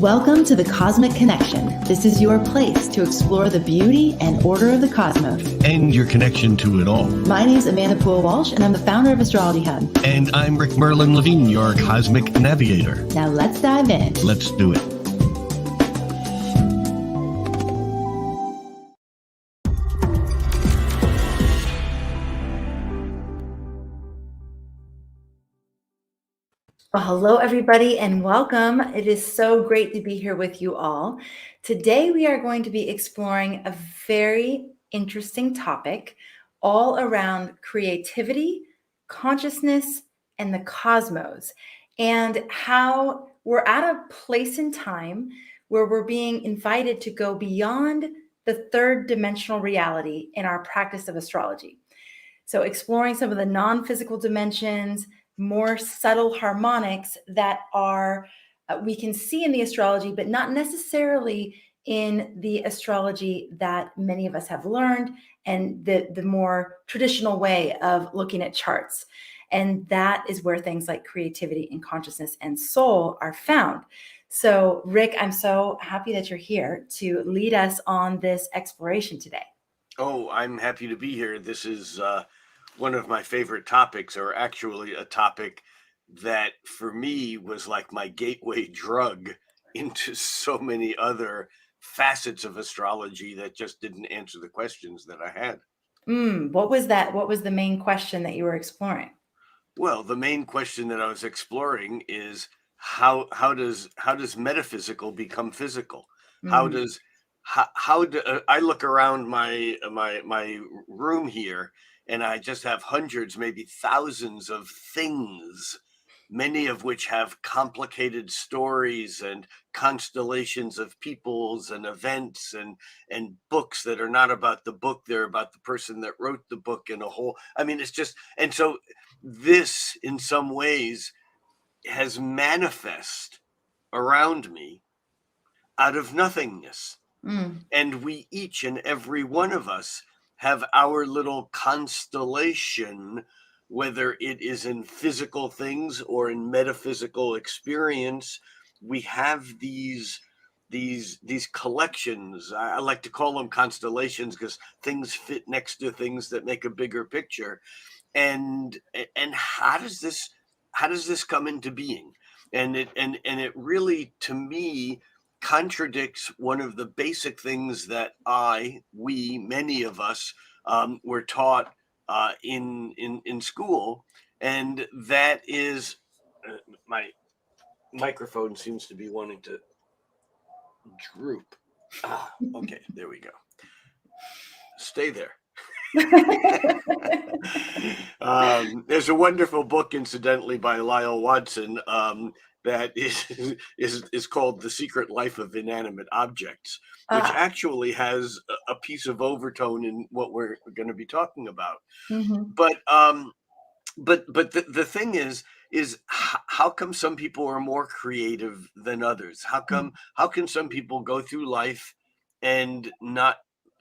Welcome to the Cosmic Connection. This is your place to explore the beauty and order of the cosmos. And your connection to it all. My name is Amanda Poole-Walsh, and I'm the founder of Astrology Hub. And I'm Rick Merlin Levine, your cosmic navigator. Now let's dive in. Let's do it. Well, hello, everybody, and welcome. It is so great to be here with you all. Today, we are going to be exploring a very interesting topic all around creativity, consciousness, and the cosmos, and how we're at a place in time where we're being invited to go beyond the third dimensional reality in our practice of astrology. So exploring some of the non-physical dimensions, more subtle harmonics that are we can see in the astrology, but not necessarily in the astrology that many of us have learned and the more traditional way of looking at charts. And that is where things like creativity and consciousness and soul are found. So, Rick, I'm so happy that you're here to lead us on this exploration today. Oh, I'm happy to be here. This is one of my favorite topics, or actually a topic that for me was like my gateway drug into so many other facets of astrology that just didn't answer the questions that I had. What was that? What was the main question that you were exploring? Well, the main question that I was exploring is how does metaphysical become physical? How do I look around my room here, and I just have hundreds, maybe thousands of things, many of which have complicated stories and constellations of peoples and events and books that are not about the book, they're about the person that wrote the book, and it's just, and so this in some ways has manifest around me out of nothingness. And we, each and every one of us, have our little constellation, whether it is in physical things or in metaphysical experience. We have these collections. I like to call them constellations because things fit next to things that make a bigger picture. And how does this come into being? And it really, to me, contradicts one of the basic things that many of us were taught in school, and that is my microphone seems to be wanting to droop. Okay, there we go. Stay there. There's a wonderful book, incidentally, by Lyle Watson that is called The Secret Life of Inanimate Objects, which actually has a piece of overtone in what we're going to be talking about. But the thing is how come some people are more creative than others? How can some people go through life and not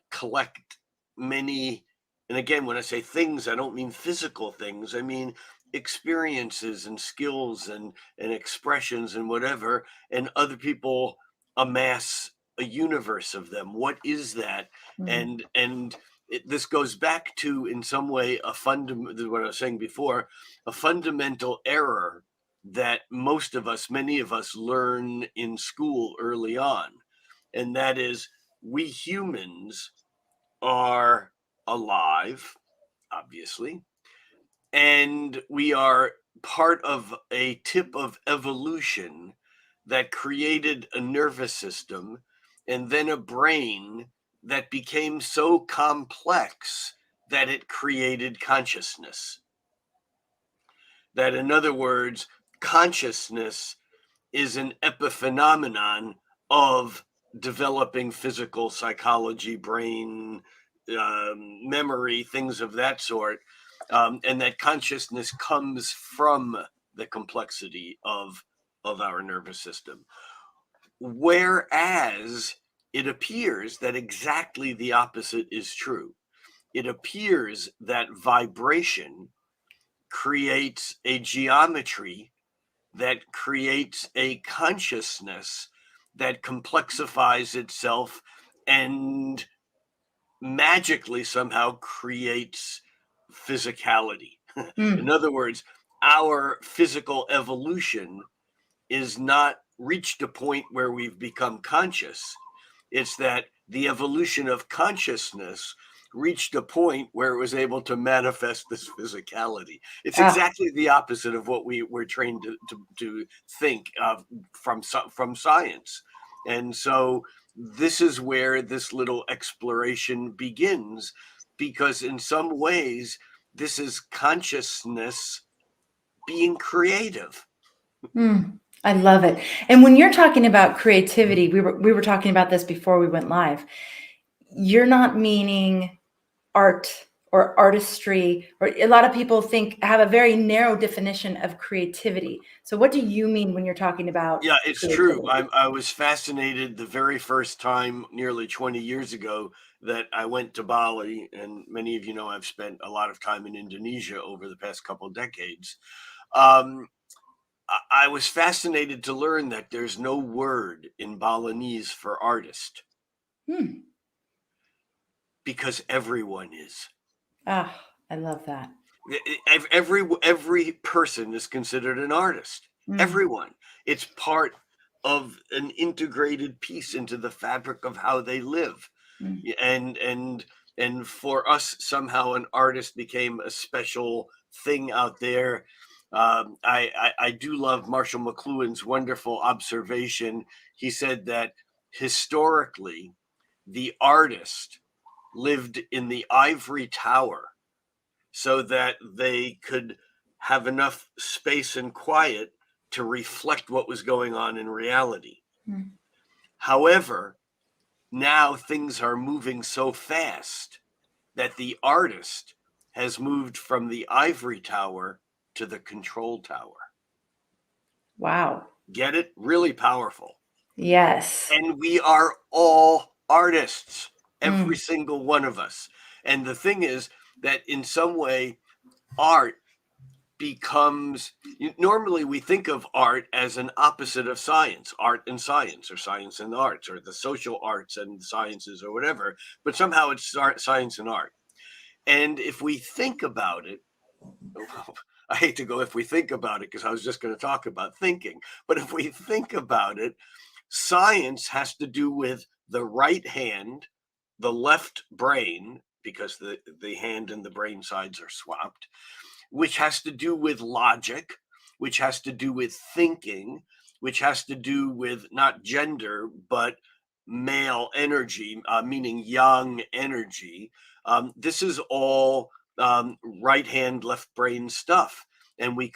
collect many? And again, when I say things, I don't mean physical things. I mean experiences and skills and expressions and whatever, and other people amass a universe of them. What is that? And this goes back to, in some way, what I was saying before, a fundamental error that many of us learn in school early on. And that is, we humans are alive, obviously, and we are part of a tip of evolution that created a nervous system and then a brain that became so complex that it created consciousness. That, in other words, consciousness is an epiphenomenon of developing physical psychology, brain, memory, things of that sort. And that consciousness comes from the complexity of our nervous system. Whereas it appears that exactly the opposite is true. It appears that vibration creates a geometry that creates a consciousness that complexifies itself and magically somehow creates physicality. In Mm. other words, our physical evolution is not reached a point where we've become conscious. It's that the evolution of consciousness reached a point where it was able to manifest this physicality. It's Ah, exactly the opposite of what we were trained to think of from science. And so this is where this little exploration begins, because in some ways, this is consciousness being creative. mm. I love it. And when you're talking about creativity, we were talking about this before we went live. You're not meaning art or artistry, or a lot of people have a very narrow definition of creativity. So what do you mean when you're talking about Yeah, it's true. creativity? I was fascinated the very first time nearly 20 years ago that I went to Bali, and many of you know I've spent a lot of time in Indonesia over the past couple of decades. Um, I was fascinated to learn that there's no word in Balinese for artist Hmm. because everyone is. Ah, I love that. Every person is considered an artist. Mm, Everyone. It's part of an integrated piece into the fabric of how they live. mm. And for us, somehow an artist became a special thing out there. I do love Marshall McLuhan's wonderful observation. He said that historically, the artist lived in the ivory tower so that they could have enough space and quiet to reflect what was going on in reality. Mm. However, now things are moving so fast that the artist has moved from the ivory tower to the control tower. Wow. Get it? Really powerful. Yes. And we are all artists, every Mm, single one of us. And the thing is that in some way, art becomes, normally we think of art as an opposite of science, art and science, or science and arts, or the social arts and sciences, or whatever, but somehow it's science and art. And if we think about it, I hate to go if we think about it because I was just going to talk about thinking, but if we think about it, science has to do with the right hand, the left brain, because the hand and the brain sides are swapped, which has to do with logic, which has to do with thinking, which has to do with not gender, but male energy, meaning yang energy. This is all right hand, left brain stuff. And we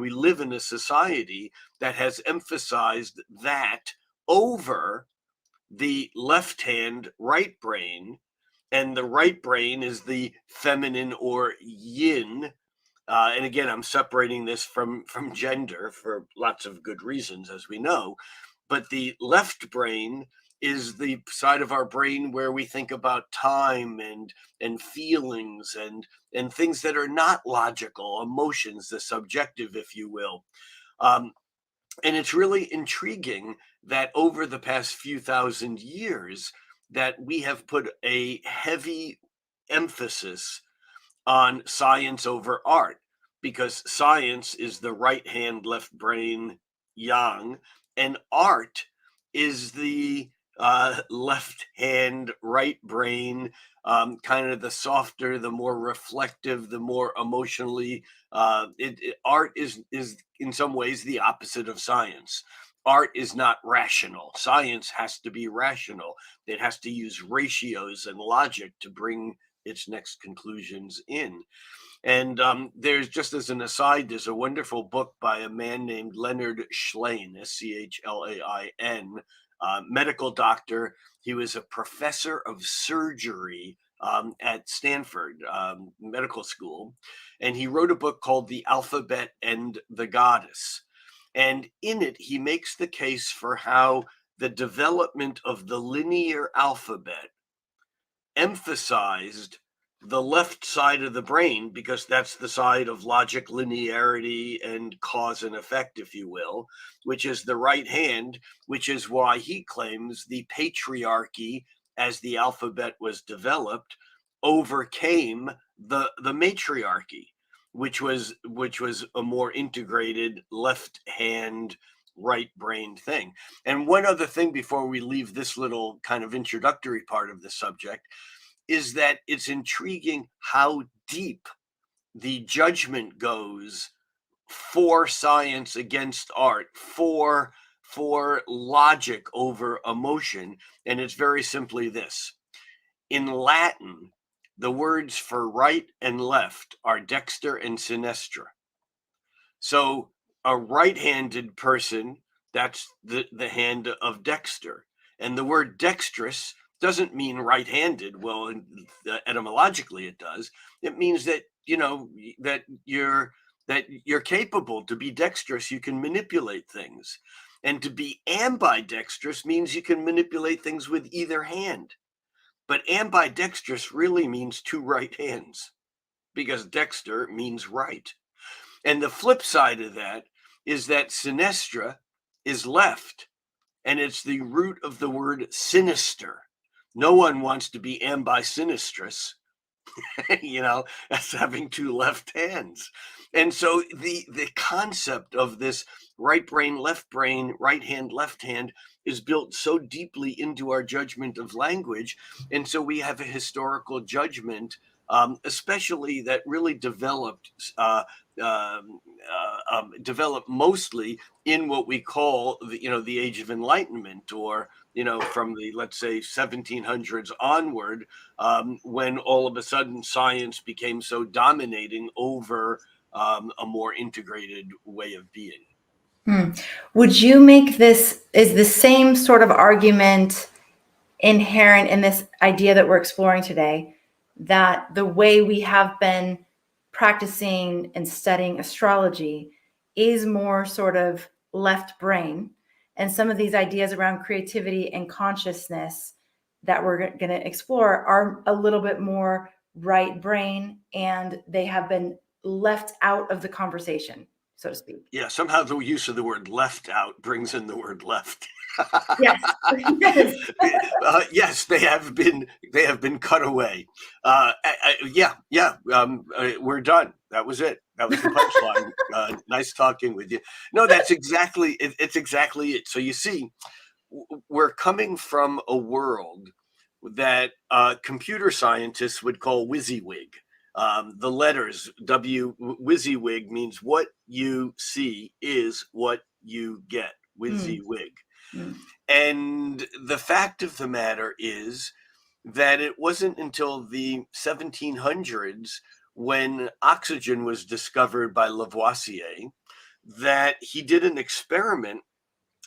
live in a society that has emphasized that over the left hand, right brain. And the right brain is the feminine or yin, and again, I'm separating this from gender for lots of good reasons, as we know. But the left brain is the side of our brain where we think about time and feelings and things that are not logical, emotions, the subjective, if you will. Um, and it's really intriguing that over the past few thousand years, that we have put a heavy emphasis on science over art, because science is the right hand, left brain, yang, and art is the left hand, right brain, kind of the softer, the more reflective, the more emotionally. Art is in some ways the opposite of science. Art is not rational. Science has to be rational. It has to use ratios and logic to bring its next conclusions in. And there's, just as an aside, there's a wonderful book by a man named Leonard Schlain, Schlain, medical doctor. He was a professor of surgery at Stanford Medical School. And he wrote a book called The Alphabet and the Goddess. And in it, he makes the case for how the development of the linear alphabet emphasized the left side of the brain, because that's the side of logic, linearity, and cause and effect, if you will, which is the right hand, which is why he claims the patriarchy, as the alphabet was developed, overcame the matriarchy, which was a more integrated left hand, right brain thing. And one other thing before we leave this little kind of introductory part of the subject is that it's intriguing how deep the judgment goes for science against art, for logic over emotion. And it's very simply this: in Latin, the words for right and left are dexter and sinistra. So a right-handed person, that's the hand of dexter. And the word dexterous doesn't mean right-handed. Well, etymologically it does. It means that, that you're capable. To be dexterous, you can manipulate things. And to be ambidextrous means you can manipulate things with either hand. But ambidextrous really means two right hands, because dexter means right. And the flip side of that is that sinistra is left, and it's the root of the word sinister. No one wants to be ambisinistrous. That's having two left hands. And so the concept of this right brain, right hand, left hand is built so deeply into our judgment of language. And so we have a historical judgment, especially that really developed mostly in what we call the Age of Enlightenment, or from the, let's say, 1700s onward, when all of a sudden science became so dominating over a more integrated way of being. Would you make this, is the same sort of argument inherent in this idea that we're exploring today, that the way we have been practicing and studying astrology is more sort of left brain, and some of these ideas around creativity and consciousness that we're going to explore are a little bit more right brain, and they have been left out of the conversation, so to speak? Yeah, somehow the use of the word left out brings in the word left. Yes. Yes. Yes, they have been cut away. We're done. That was it. That was the punchline. Nice talking with you. No, that's exactly it. It's exactly it. So you see, we're coming from a world that computer scientists would call WYSIWYG. The letters WYSIWYG means what you see is what you get. WYSIWYG. And the fact of the matter is that it wasn't until the 1700s, when oxygen was discovered by Lavoisier, that he did an experiment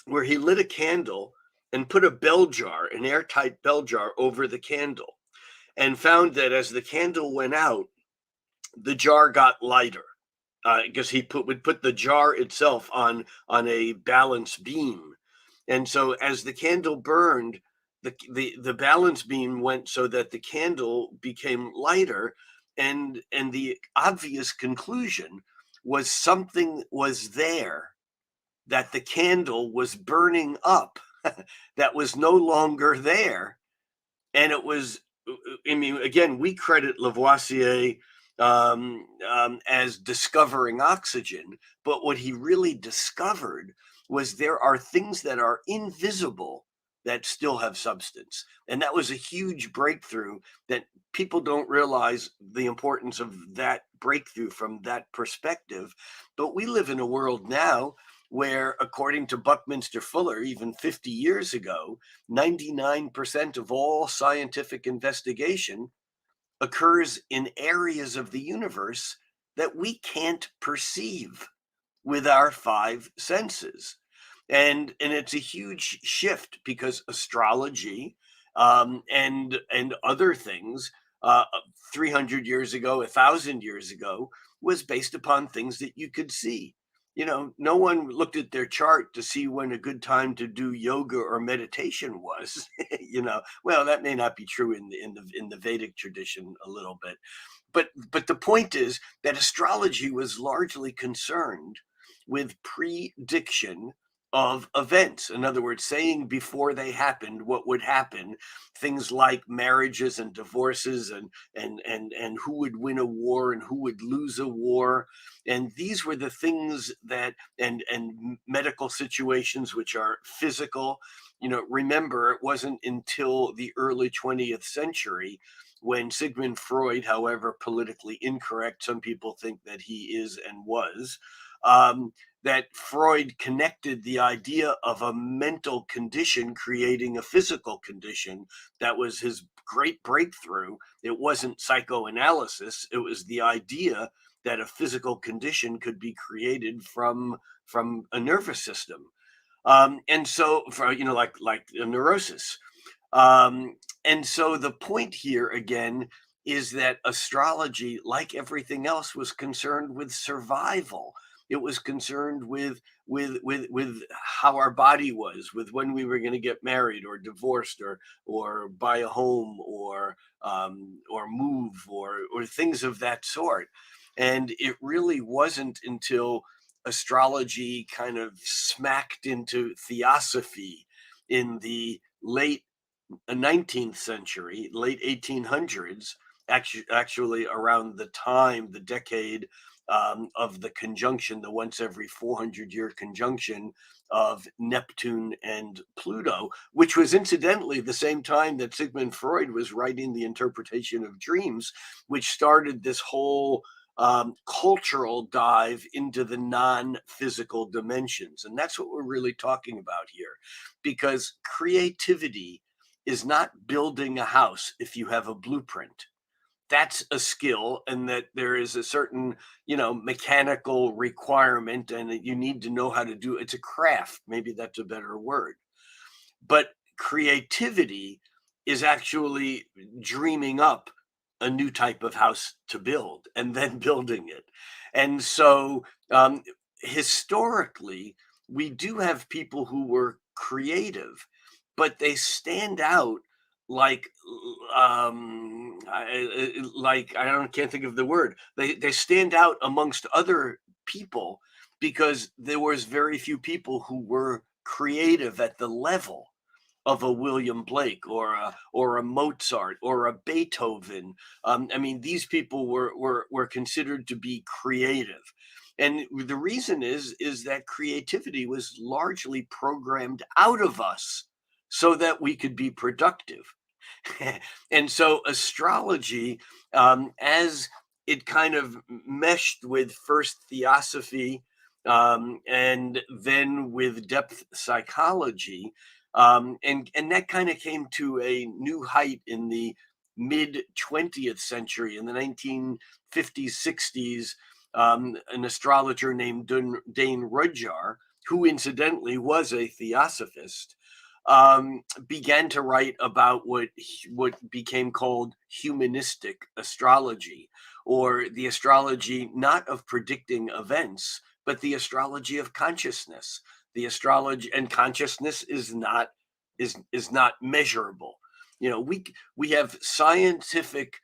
where he lit a candle and put a bell jar, an airtight bell jar, over the candle, and found that as the candle went out, the jar got lighter, because he would put the jar itself on a balance beam. And so as the candle burned, the balance beam went so that the candle became lighter, and the obvious conclusion was something was there that the candle was burning up that was no longer there. And it was, I mean, again, we credit Lavoisier as discovering oxygen, but what he really discovered was there are things that are invisible that still have substance. And that was a huge breakthrough that people don't realize the importance of that breakthrough from that perspective. But we live in a world now where, according to Buckminster Fuller, even 50 years ago, 99% of all scientific investigation occurs in areas of the universe that we can't perceive with our five senses. And it's a huge shift, because astrology and other things 300 years ago, 1,000 years ago, was based upon things that you could see. no one looked at their chart to see when a good time to do yoga or meditation was. Well, that may not be true in the Vedic tradition a little bit, but the point is that astrology was largely concerned with prediction of events. In other words, saying before they happened what would happen, things like marriages and divorces, and who would win a war and who would lose a war. And these were the things that, and medical situations which are physical. Remember, it wasn't until the early 20th century when Sigmund Freud, however politically incorrect some people think that he is and was, that Freud connected the idea of a mental condition creating a physical condition. That was his great breakthrough. It wasn't psychoanalysis. It was the idea that a physical condition could be created from a nervous system. And so, like a neurosis. And so the point here again is that astrology, like everything else, was concerned with survival. It was concerned with how our body was, with when we were going to get married or divorced or buy a home or move or things of that sort. And it really wasn't until astrology kind of smacked into theosophy in the late 19th century, late 1800s, actually around the decade of the conjunction, the once every 400-year conjunction of Neptune and Pluto, which was incidentally the same time that Sigmund Freud was writing The Interpretation of Dreams, which started this whole cultural dive into the non-physical dimensions. And that's what we're really talking about here, because creativity is not building a house if you have a blueprint. That's a skill, and that there is a certain, mechanical requirement, and that you need to know how to do. It's a craft. Maybe that's a better word. But creativity is actually dreaming up a new type of house to build and then building it. And so, historically, we do have people who were creative, but they stand out like can't think of the word. They stand out amongst other people because there was very few people who were creative at the level of a William Blake or a Mozart or a Beethoven. I mean, these people were considered to be creative. And the reason is that creativity was largely programmed out of us so that we could be productive. And so astrology, as it kind of meshed with first theosophy, and then with depth psychology, and that kind of came to a new height in the mid 20th century, in the 1950s, 60s. An astrologer named Dane Rudhyar, who incidentally was a theosophist, began to write about what became called humanistic astrology, or the astrology not of predicting events, but the astrology of consciousness. The astrology and consciousness is not measurable. We have scientific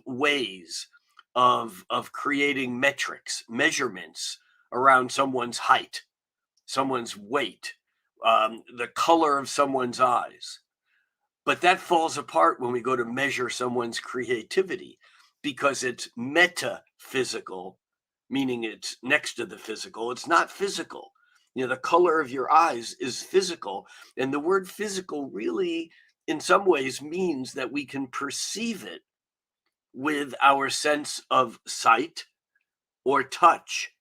ways of creating metrics, measurements around someone's height, someone's weight, the color of someone's eyes. But that falls apart when we go to measure someone's creativity, because it's metaphysical, meaning it's next to the physical. It's not physical. The color of your eyes is physical. And the word physical really, in some ways, means that we can perceive it with our sense of sight or touch.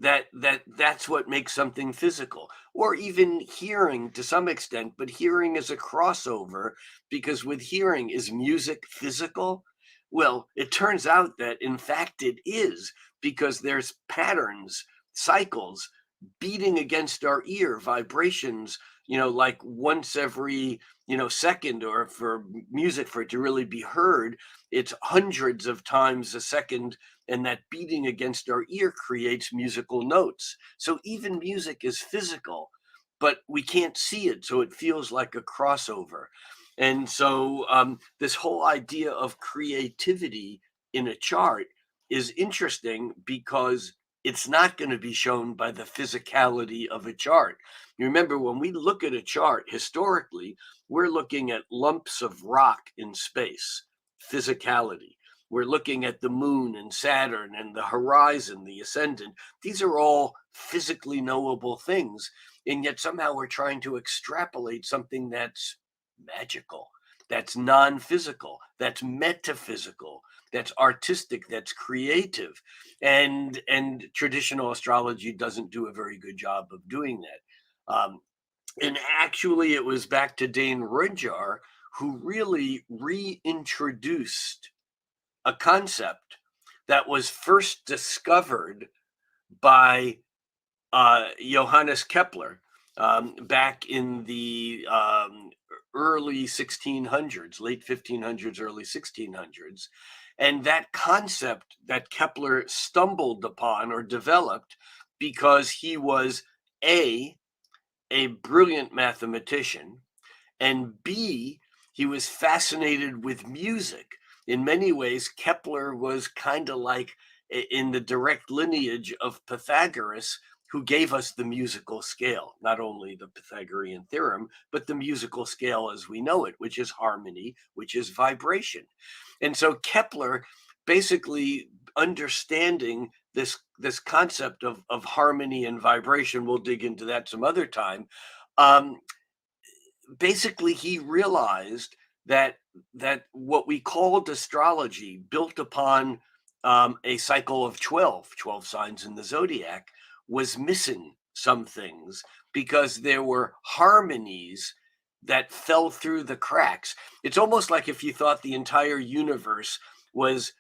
That's what makes something physical, or even hearing to some extent. But hearing is a crossover, because with hearing, is music physical? Well, it turns out that in fact it is, because there's patterns, cycles beating against our ear, vibrations, like once every, second, or for music, for it to really be heard, it's hundreds of times a second. And that beating against our ear creates musical notes. So even music is physical, but we can't see it. So it feels like a crossover. And so this whole idea of creativity in a chart is interesting because it's not going to be shown by the physicality of a chart. You remember, when we look at a chart historically, we're looking at lumps of rock in space, physicality. We're looking at the moon and Saturn and the horizon, the ascendant. These are all physically knowable things. And yet somehow we're trying to extrapolate something that's magical, that's non-physical, that's metaphysical, that's artistic, that's creative. And traditional astrology doesn't do a very good job of doing that. And actually, it was back to Dane Rudhyar who really reintroduced a concept that was first discovered by Johannes Kepler back in the early 1600s, late 1500s, early 1600s. And that concept that Kepler stumbled upon or developed because he was A, a brilliant mathematician, and B, he was fascinated with music. In many ways, Kepler was kind of like in the direct lineage of Pythagoras, who gave us the musical scale, not only the Pythagorean theorem, but the musical scale as we know it, which is harmony, which is vibration. And so Kepler, basically understanding this concept of harmony and vibration, we'll dig into that some other time. Basically, he realized that what we called astrology, built upon a cycle of 12 signs in the zodiac, was missing some things because there were harmonies that fell through the cracks. It's almost like if you thought the entire universe was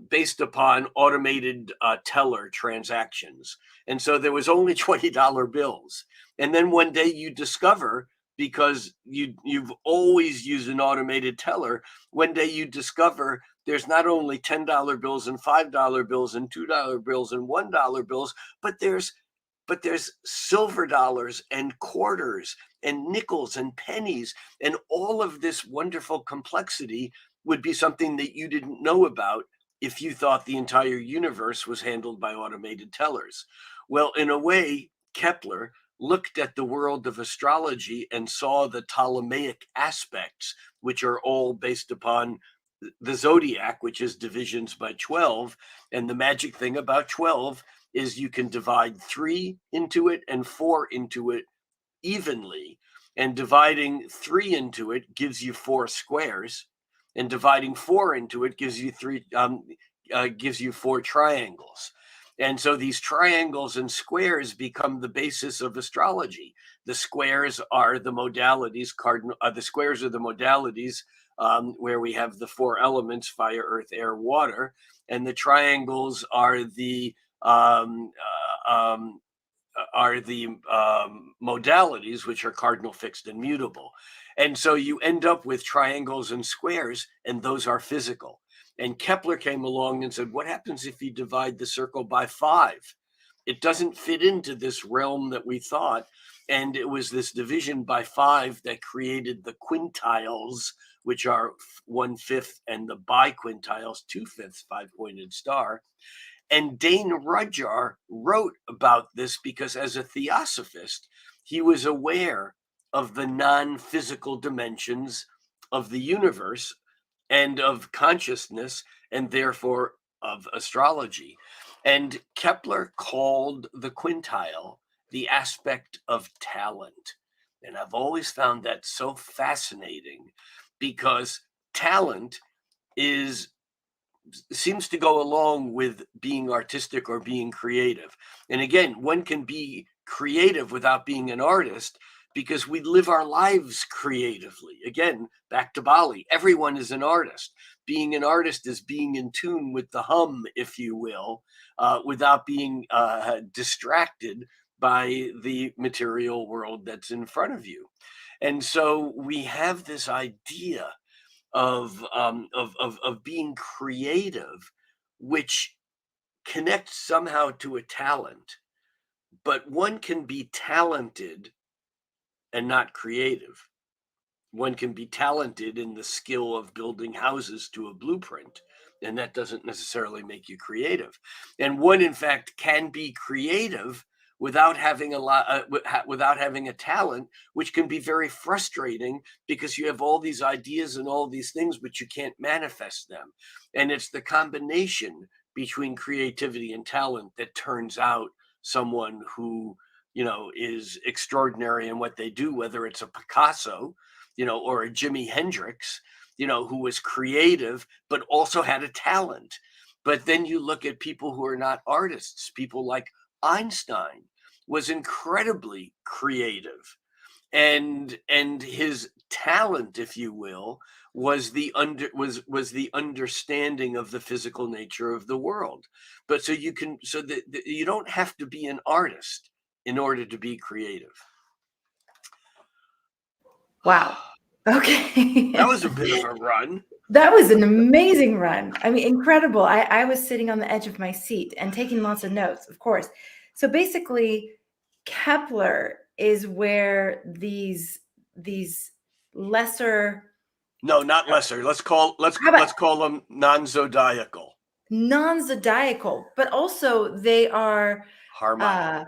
based upon automated teller transactions. And so there was only $20 bills. And then one day you discover, because you've always used an automated teller, one day you discover there's not only $10 bills and $5 bills and $2 bills and $1 bills, but there's silver dollars and quarters and nickels and pennies, and all of this wonderful complexity would be something that you didn't know about if you thought the entire universe was handled by automated tellers. Well, in a way, Kepler looked at the world of astrology and saw the Ptolemaic aspects, which are all based upon the zodiac, which is divisions by 12. And the magic thing about 12 is you can divide 3 into it and 4 into it evenly. And dividing 3 into it gives you 4 squares, and dividing 4 into it gives you 4 triangles. And so these triangles and squares become the basis of astrology. The squares are the modalities, the squares are the modalities where we have the 4 elements: fire, earth, air, water. And the triangles are the modalities, which are cardinal, fixed, and mutable. And so you end up with triangles and squares, and those are physical. And Kepler came along and said, what happens if you divide the circle by 5? It doesn't fit into this realm that we thought. And it was this division by 5 that created the quintiles, which are 1/5, and the biquintiles, 2/5, 5-pointed star. And Dane Rudhyar wrote about this because, as a theosophist, he was aware of the non-physical dimensions of the universe and of consciousness, and therefore of astrology. And Kepler called the quintile the aspect of talent. And I've always found that so fascinating, because talent seems to go along with being artistic or being creative. And again, one can be creative without being an artist, because we live our lives creatively. Again, back to Bali, everyone is an artist. Being an artist is being in tune with the hum, if you will, without being distracted by the material world that's in front of you. And so we have this idea of being creative, which connects somehow to a talent, but one can be talented and not creative. One can be talented in the skill of building houses to a blueprint, and that doesn't necessarily make you creative. And one, in fact, can be creative without having without having a talent, which can be very frustrating because you have all these ideas and all these things, but you can't manifest them. And it's the combination between creativity and talent that turns out someone who, is extraordinary in what they do, whether it's a Picasso, or a Jimi Hendrix, who was creative, but also had a talent. But then you look at people who are not artists, people like Einstein was incredibly creative. And his talent, if you will, was the understanding of the physical nature of the world. But so you don't have to be an artist in order to be creative. Wow. Okay. That was a bit of a run. That was an amazing run. I mean, incredible. I was sitting on the edge of my seat and taking lots of notes, of course. So basically, Kepler is where these lesser. No, not lesser. Let's call them non-zodiacal. Non-zodiacal, but also they are Harmonic.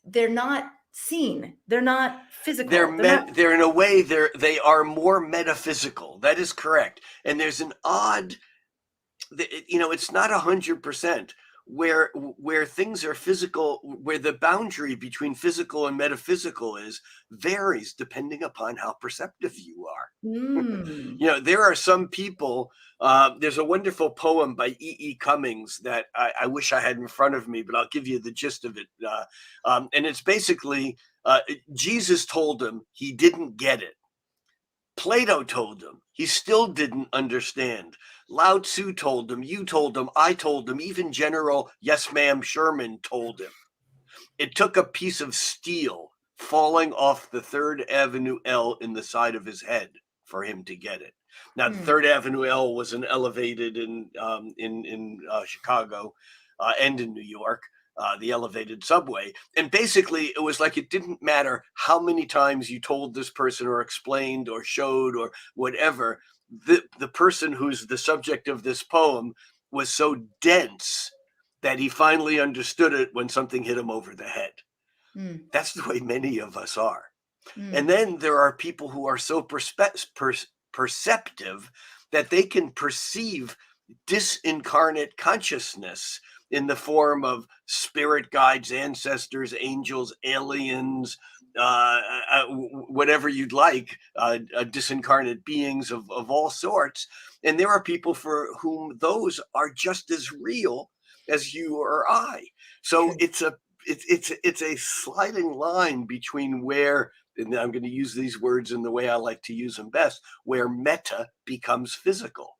They're not seen. They're not physical. They're in a way they are more metaphysical. That is correct. And there's an odd, it's not 100%. Where things are physical, where the boundary between physical and metaphysical varies depending upon how perceptive you are. There are some people, there's a wonderful poem by E.E. Cummings that I wish I had in front of me, but I'll give you the gist of it. And it's basically, Jesus told him he didn't get it. Plato told him he still didn't understand. Lao Tzu told him, you told him, I told him, even General Yes Ma'am Sherman told him. It took a piece of steel falling off the 3rd Avenue L in the side of his head for him to get it. Now, the 3rd Avenue L was an elevated in Chicago and in New York. The elevated subway. And basically, it was like it didn't matter how many times you told this person or explained or showed or whatever, the person who's the subject of this poem was so dense that he finally understood it when something hit him over the head. That's the way many of us are. And then there are people who are so perceptive that they can perceive disincarnate consciousness in the form of spirit guides, ancestors, angels, aliens, whatever you'd like, disincarnate beings of all sorts. And there are people for whom those are just as real as you or I. So it's a sliding line between where, and I'm going to use these words in the way I like to use them best, where meta becomes physical.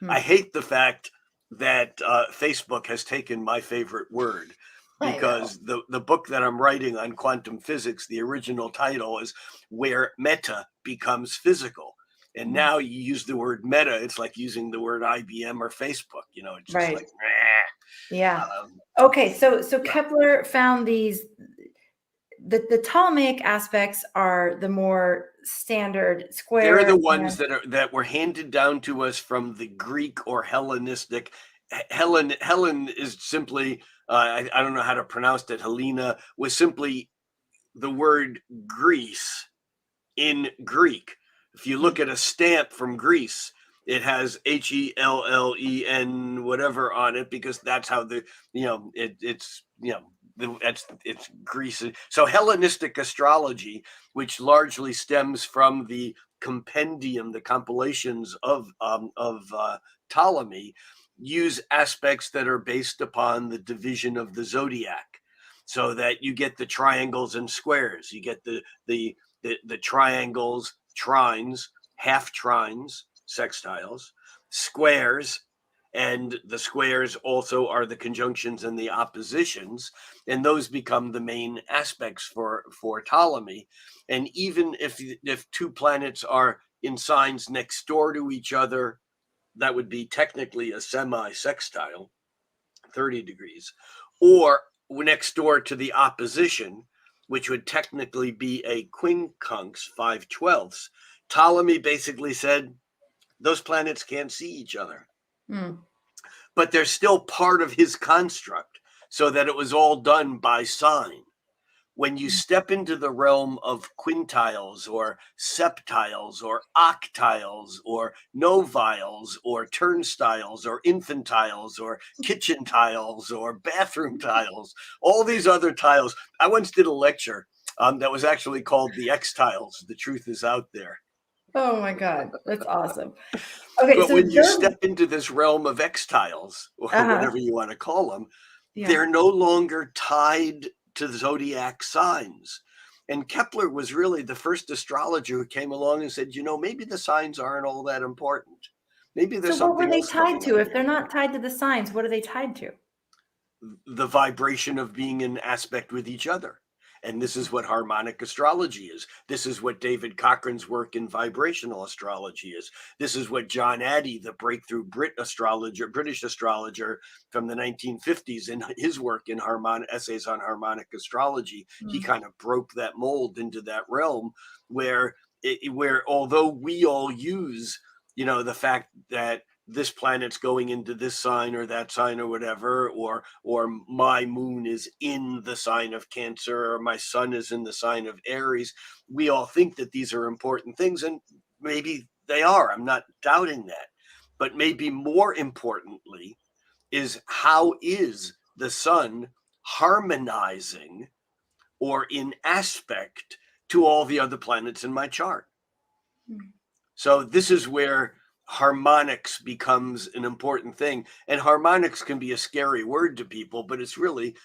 I hate the fact that Facebook has taken my favorite word, because the book that I'm writing on quantum physics, the original title is Where Meta Becomes Physical. And now you use the word meta, it's like using the word IBM or Facebook, it's just like, meh. Yeah. Okay. So Kepler found the Ptolemaic aspects are the more standard square. They're the ones that were handed down to us from the Greek or Hellenistic. Helen is simply, I don't know how to pronounce it. Helena was simply the word Greece in Greek. If you look at a stamp from Greece, it has HELLEN whatever on it, because that's how it's Greece. So Hellenistic astrology, which largely stems from the compendium, the compilations of Ptolemy, use aspects that are based upon the division of the zodiac, so that you get the triangles and squares, you get the triangles, trines, half trines, sextiles, squares, and the squares also are the conjunctions and the oppositions, and those become the main aspects for Ptolemy. And even if two planets are in signs next door to each other, that would be technically a semi-sextile, 30 degrees, or next door to the opposition, which would technically be a quincunx, 5/12. Ptolemy basically said those planets can't see each other. But they're still part of his construct, so that it was all done by sign. When you step into the realm of quintiles or septiles or octiles or noviles or turnstiles or infantiles or kitchen tiles or bathroom tiles, all these other tiles. I once did a lecture that was actually called The X Tiles. The truth is out there. Oh my God, that's awesome. Okay, But so when you step into this realm of X tiles, or whatever you want to call them, they're no longer tied to the zodiac signs. And Kepler was really the first astrologer who came along and said, maybe the signs aren't all that important. Maybe there's so what were something they else tied going to? on If they're not tied to the signs, what are they tied to? the vibration of being in aspect with each other. And this is what harmonic astrology is. This is what David Cochrane's work in vibrational astrology is. This is what John Addy, the breakthrough British astrologer from the 1950s, in his work in essays on harmonic astrology, he kind of broke that mold into that realm where although we all use, the fact that this planet's going into this sign or that sign or whatever, or my moon is in the sign of Cancer, or my sun is in the sign of Aries. We all think that these are important things, and maybe they are. I'm not doubting that. But maybe more importantly is, how is the sun harmonizing or in aspect to all the other planets in my chart? So this is where harmonics becomes an important thing. And harmonics can be a scary word to people, but it's really,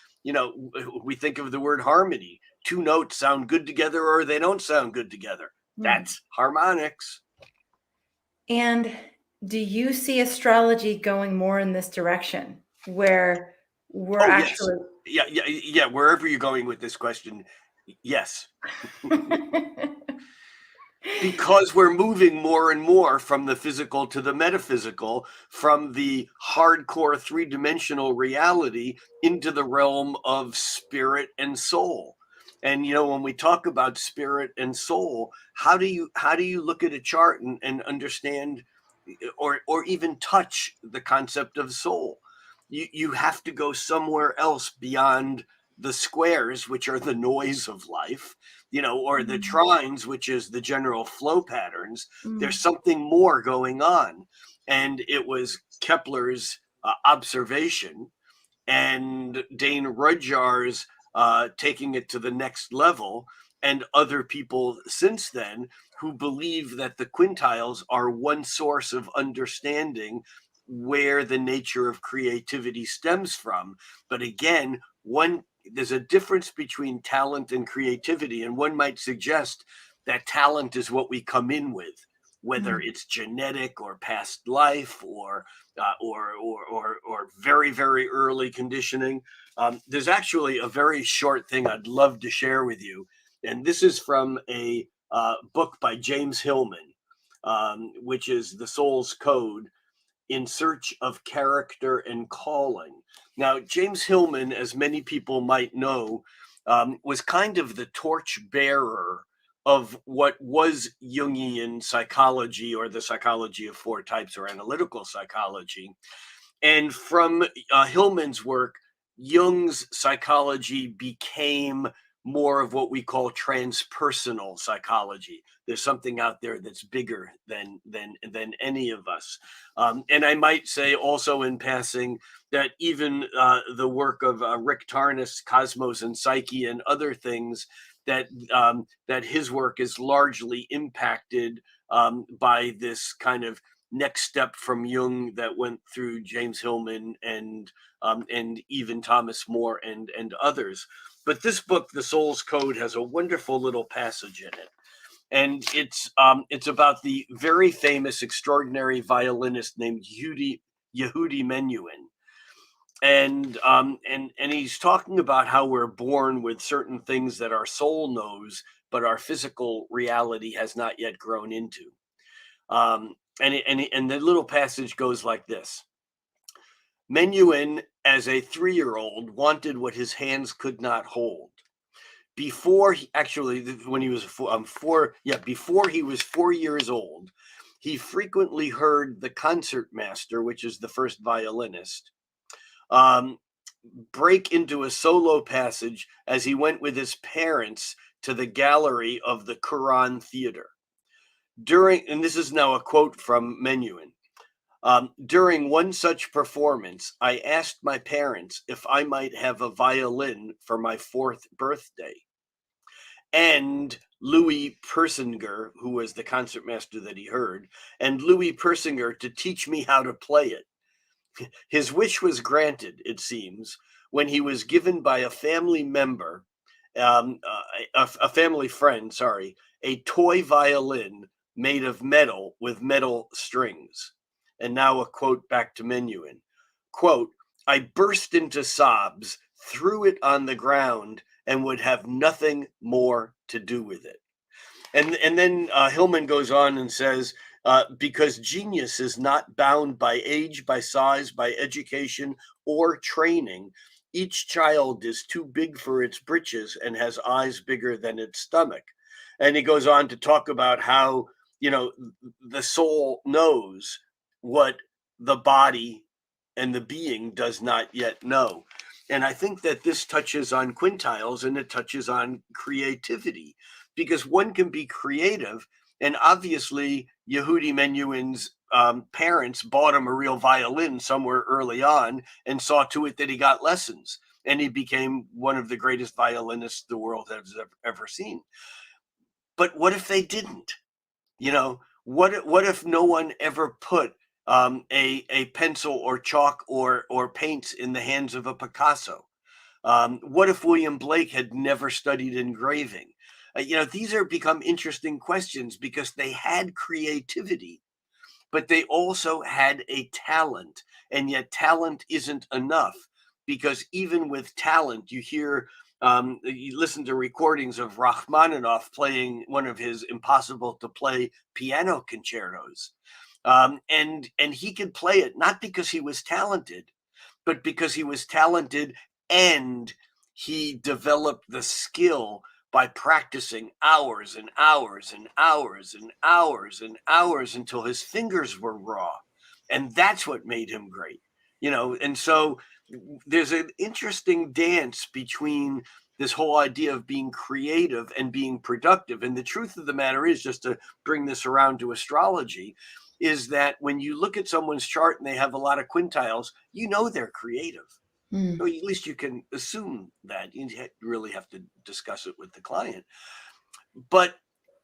we think of the word harmony. Two notes sound good together or they don't sound good together. That's harmonics. And do you see astrology going more in this direction, where we're actually... Yes. Yeah. Wherever you're going with this question, yes. Because we're moving more and more from the physical to the metaphysical, from the hardcore three-dimensional reality into the realm of spirit and soul. And when we talk about spirit and soul, how do you look at a chart and understand or even touch the concept of soul? You have to go somewhere else beyond the squares, which are the noise of life, or the trines, which is the general flow patterns. There's something more going on. And it was Kepler's observation and Dane Rudhyar's taking it to the next level, and other people since then who believe that the quintiles are one source of understanding where the nature of creativity stems from. But again, there's a difference between talent and creativity, and one might suggest that talent is what we come in with, whether it's genetic or past life or very, very early conditioning. There's actually a very short thing I'd love to share with you, and this is from a book by James Hillman, which is The Soul's Code: In Search of Character and Calling. Now, James Hillman, as many people might know, was kind of the torch bearer of what was Jungian psychology, or the psychology of four types, or analytical psychology. And from Hillman's work, Jung's psychology became more of what we call transpersonal psychology. There's something out there that's bigger than any of us. And I might say also in passing that even the work of Rick Tarnas, Cosmos and Psyche, and other things, that his work is largely impacted by this kind of next step from Jung that went through James Hillman and even Thomas More and others. But this book, The Soul's Code, has a wonderful little passage in it. And it's about the very famous, extraordinary violinist named Yehudi Menuhin. And he's talking about how we're born with certain things that our soul knows, but our physical reality has not yet grown into. And the little passage goes like this. Menuhin, as a 3-year-old, wanted what his hands could not hold. Before he was 4 years old, he frequently heard the concertmaster, which is the first violinist, break into a solo passage as he went with his parents to the gallery of the Quran Theater. And this is now a quote from Menuhin. During one such performance, I asked my parents if I might have a violin for my 4th birthday. And Louis Persinger, who was the concertmaster that he heard, and Louis Persinger to teach me how to play it. His wish was granted, it seems, when he was given by a family member, a family friend, a toy violin made of metal with metal strings. And now a quote back to Menuhin. Quote, I burst into sobs, threw it on the ground, and would have nothing more to do with it. And then Hillman goes on and says, because genius is not bound by age, by size, by education, or training. Each child is too big for its britches and has eyes bigger than its stomach. And he goes on to talk about how, the soul knows what the body and the being does not yet know. And I think that this touches on quintiles and it touches on creativity, because one can be creative. And obviously, Yehudi Menuhin's parents bought him a real violin somewhere early on and saw to it that he got lessons. And he became one of the greatest violinists the world has ever seen. But what if they didn't? What if no one ever put a pencil or chalk or paints in the hands of a Picasso? What if William Blake had never studied engraving? These are become interesting questions because they had creativity, but they also had a talent, and yet talent isn't enough, because even with talent, you listen to recordings of Rachmaninoff playing one of his impossible to play piano concertos. And he could play it not because he was talented, but because he was talented and he developed the skill by practicing hours and hours and hours and hours and hours until his fingers were raw. And that's what made him great. And so there's an interesting dance between this whole idea of being creative and being productive. And the truth of the matter is, just to bring this around to astrology, is that when you look at someone's chart and they have a lot of quintiles, they're creative. Or at least you can assume that. You really have to discuss it with the client. But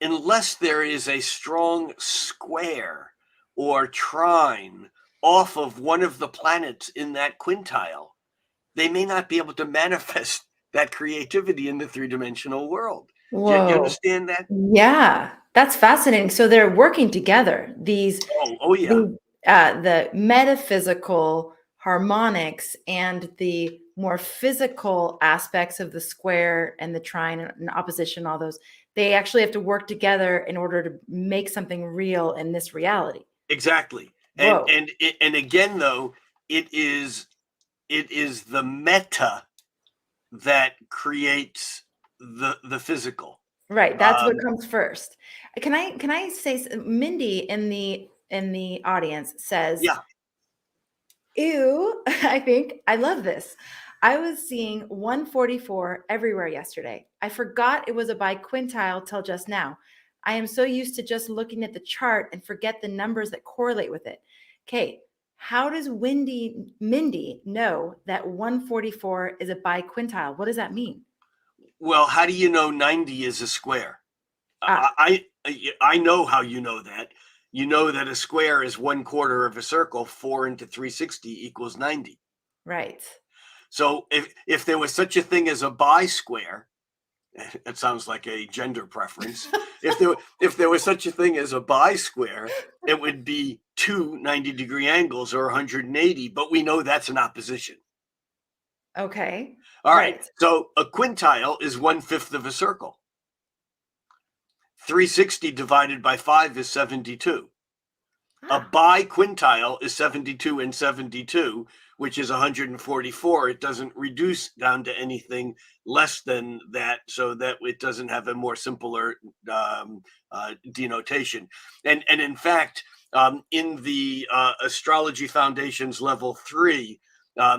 unless there is a strong square or trine off of one of the planets in that quintile, they may not be able to manifest that creativity in the 3-dimensional world. Whoa. Do you understand that? Yeah, that's fascinating. So they're working together. Oh yeah. The metaphysical harmonics and the more physical aspects of the square and the trine and opposition, all those, they actually have to work together in order to make something real in this reality. Exactly. And again, though, it is the meta that creates the physical. Right. That's what comes first. Can I say, Mindy in the audience says, Yeah. ew, I think I love this. I was seeing 144 everywhere yesterday. I forgot it was a biquintile till just now. I am so used to just looking at the chart and forget the numbers that correlate with it. Okay, how does Mindy know that 144 is a biquintile? What does that mean? Well, how do you know 90 is a square? I know how you know that. You know that a square is 1/4 of a circle. 4 into 360 equals 90. Right. So if there was such a thing as a bi-square, It sounds like a gender preference. If there was such a thing as a bi-square, it would be two 90-degree angles or 180, but we know that's an opposition. Okay. All right. Right. So a quintile is 1/5 of a circle. 360 divided by 5 is 72. A biquintile is 72 and 72, which is 144. It doesn't reduce down to anything less than that, so that it doesn't have a more simpler denotation. And in fact, in the Astrology Foundations level 3,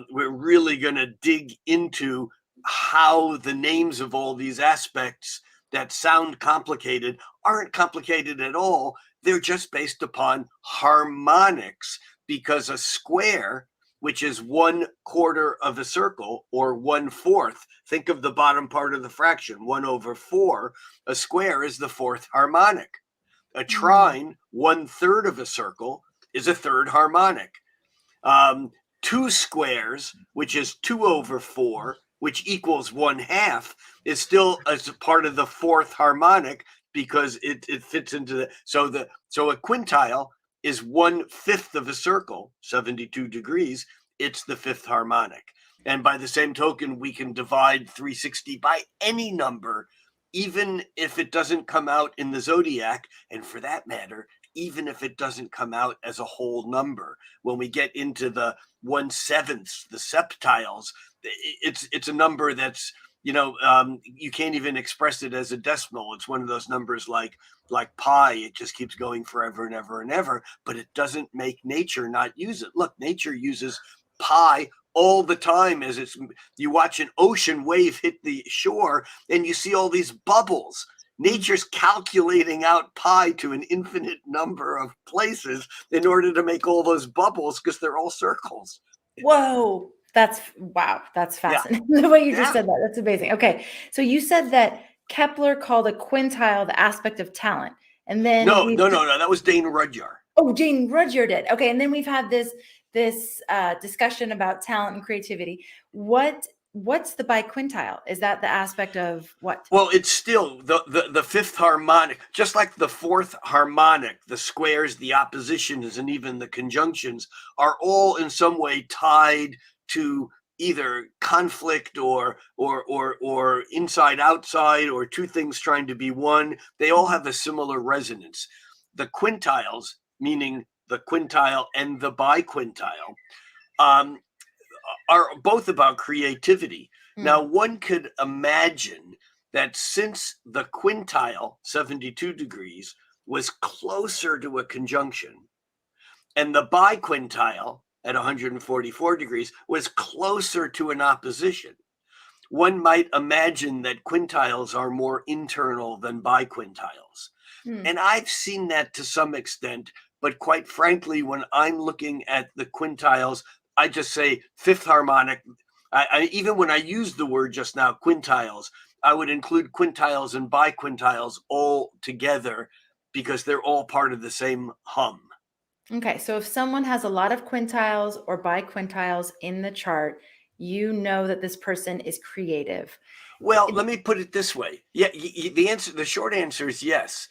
we're really going to dig into how the names of all these aspects that sound complicated aren't complicated at all. They're just based upon harmonics, because a square, which is 1/4 of a circle, or 1/4, think of the bottom part of the fraction, 1/4, a square is the fourth harmonic. A trine, 1/3 of a circle, is a third harmonic. Two squares, which is 2/4, which equals 1/2, is still as a part of the fourth harmonic, because it fits into the so a quintile is 1/5 of a circle, 72 degrees. It's the fifth harmonic. And by the same token, we can divide 360 by any number, even if it doesn't come out in the zodiac, and for that matter, even if it doesn't come out as a whole number. When we get into the 1/7, the septiles, it's a number that's, you can't even express it as a decimal. It's one of those numbers like pi. It just keeps going forever and ever and ever, but it doesn't make nature not use it. Look, nature uses pi all the time. You watch an ocean wave hit the shore and you see all these bubbles. Nature's calculating out pi to an infinite number of places in order to make all those bubbles, because they're all circles. Whoa. That's fascinating. Yeah. The way you just said that. That's amazing. Okay. So you said that Kepler called a quintile the aspect of talent. And then no, that was Dane Rudhyar. Oh, Dane Rudhyar did. Okay. And then we've had this discussion about talent and creativity. What's the biquintile? Is that the aspect of what? Well, it's still the fifth harmonic, just like the fourth harmonic. The squares, the oppositions, and even the conjunctions are all in some way tied to either conflict or inside outside, or two things trying to be one. They all have a similar resonance. The quintiles, meaning the quintile and the biquintile, are both about creativity. Now, one could imagine that since the quintile, 72 degrees, was closer to a conjunction, and the biquintile at 144 degrees was closer to an opposition, one might imagine that quintiles are more internal than biquintiles. And I've seen that to some extent, but quite frankly, when I'm looking at the quintiles, I just say fifth harmonic. Even when I used the word just now, quintiles, I would include quintiles and biquintiles all together, because they're all part of the same hum. Okay, so if someone has a lot of quintiles or biquintiles in the chart, you know that this person is creative. Well, let me put it this way. Yeah, the short answer is yes.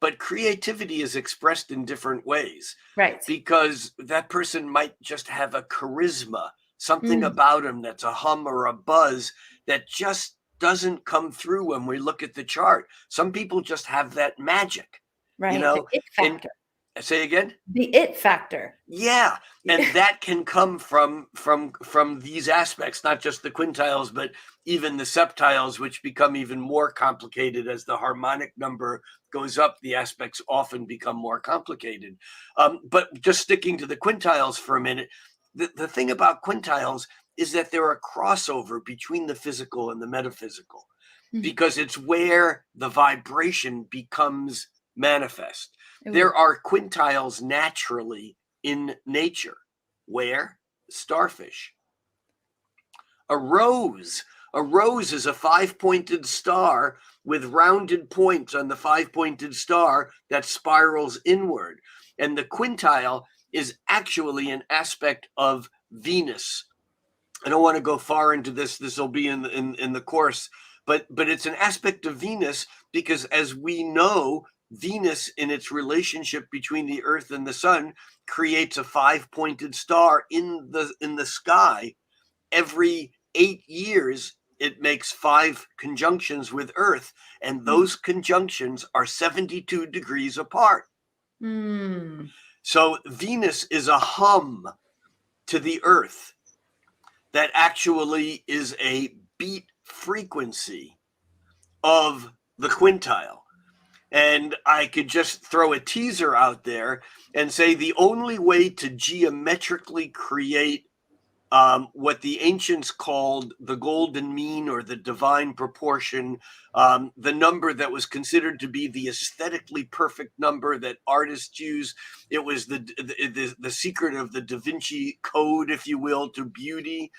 But creativity is expressed in different ways. Right. Because that person might just have a charisma, something about them that's a hum or a buzz that just doesn't come through when we look at the chart. Some people just have that magic. Right. The it factor. Say again? The it factor. Yeah. And that can come from these aspects, not just the quintiles, but even the septiles, which become even more complicated as the harmonic number goes up. The aspects often become more complicated. But just sticking to the quintiles for a minute, the thing about quintiles is that they're a crossover between the physical and the metaphysical, because it's where the vibration becomes manifest. There are quintiles naturally in nature. Where? Starfish. A rose is a 5-pointed star with rounded points on the 5-pointed star that spirals inward. And the quintile is actually an aspect of Venus. I don't want to go far into this. This will be in the course. but it's an aspect of Venus because, as we know, Venus in its relationship between the Earth and the Sun creates a 5-pointed star in the sky. Every 8 years, it makes 5 conjunctions with Earth, and those conjunctions are 72 degrees apart. So Venus is a hum to the Earth that actually is a beat frequency of the quintile. And I could just throw a teaser out there and say the only way to geometrically create what the ancients called the golden mean or the divine proportion, the number that was considered to be the aesthetically perfect number that artists use. It was the secret of the Da Vinci Code, if you will, to beauty.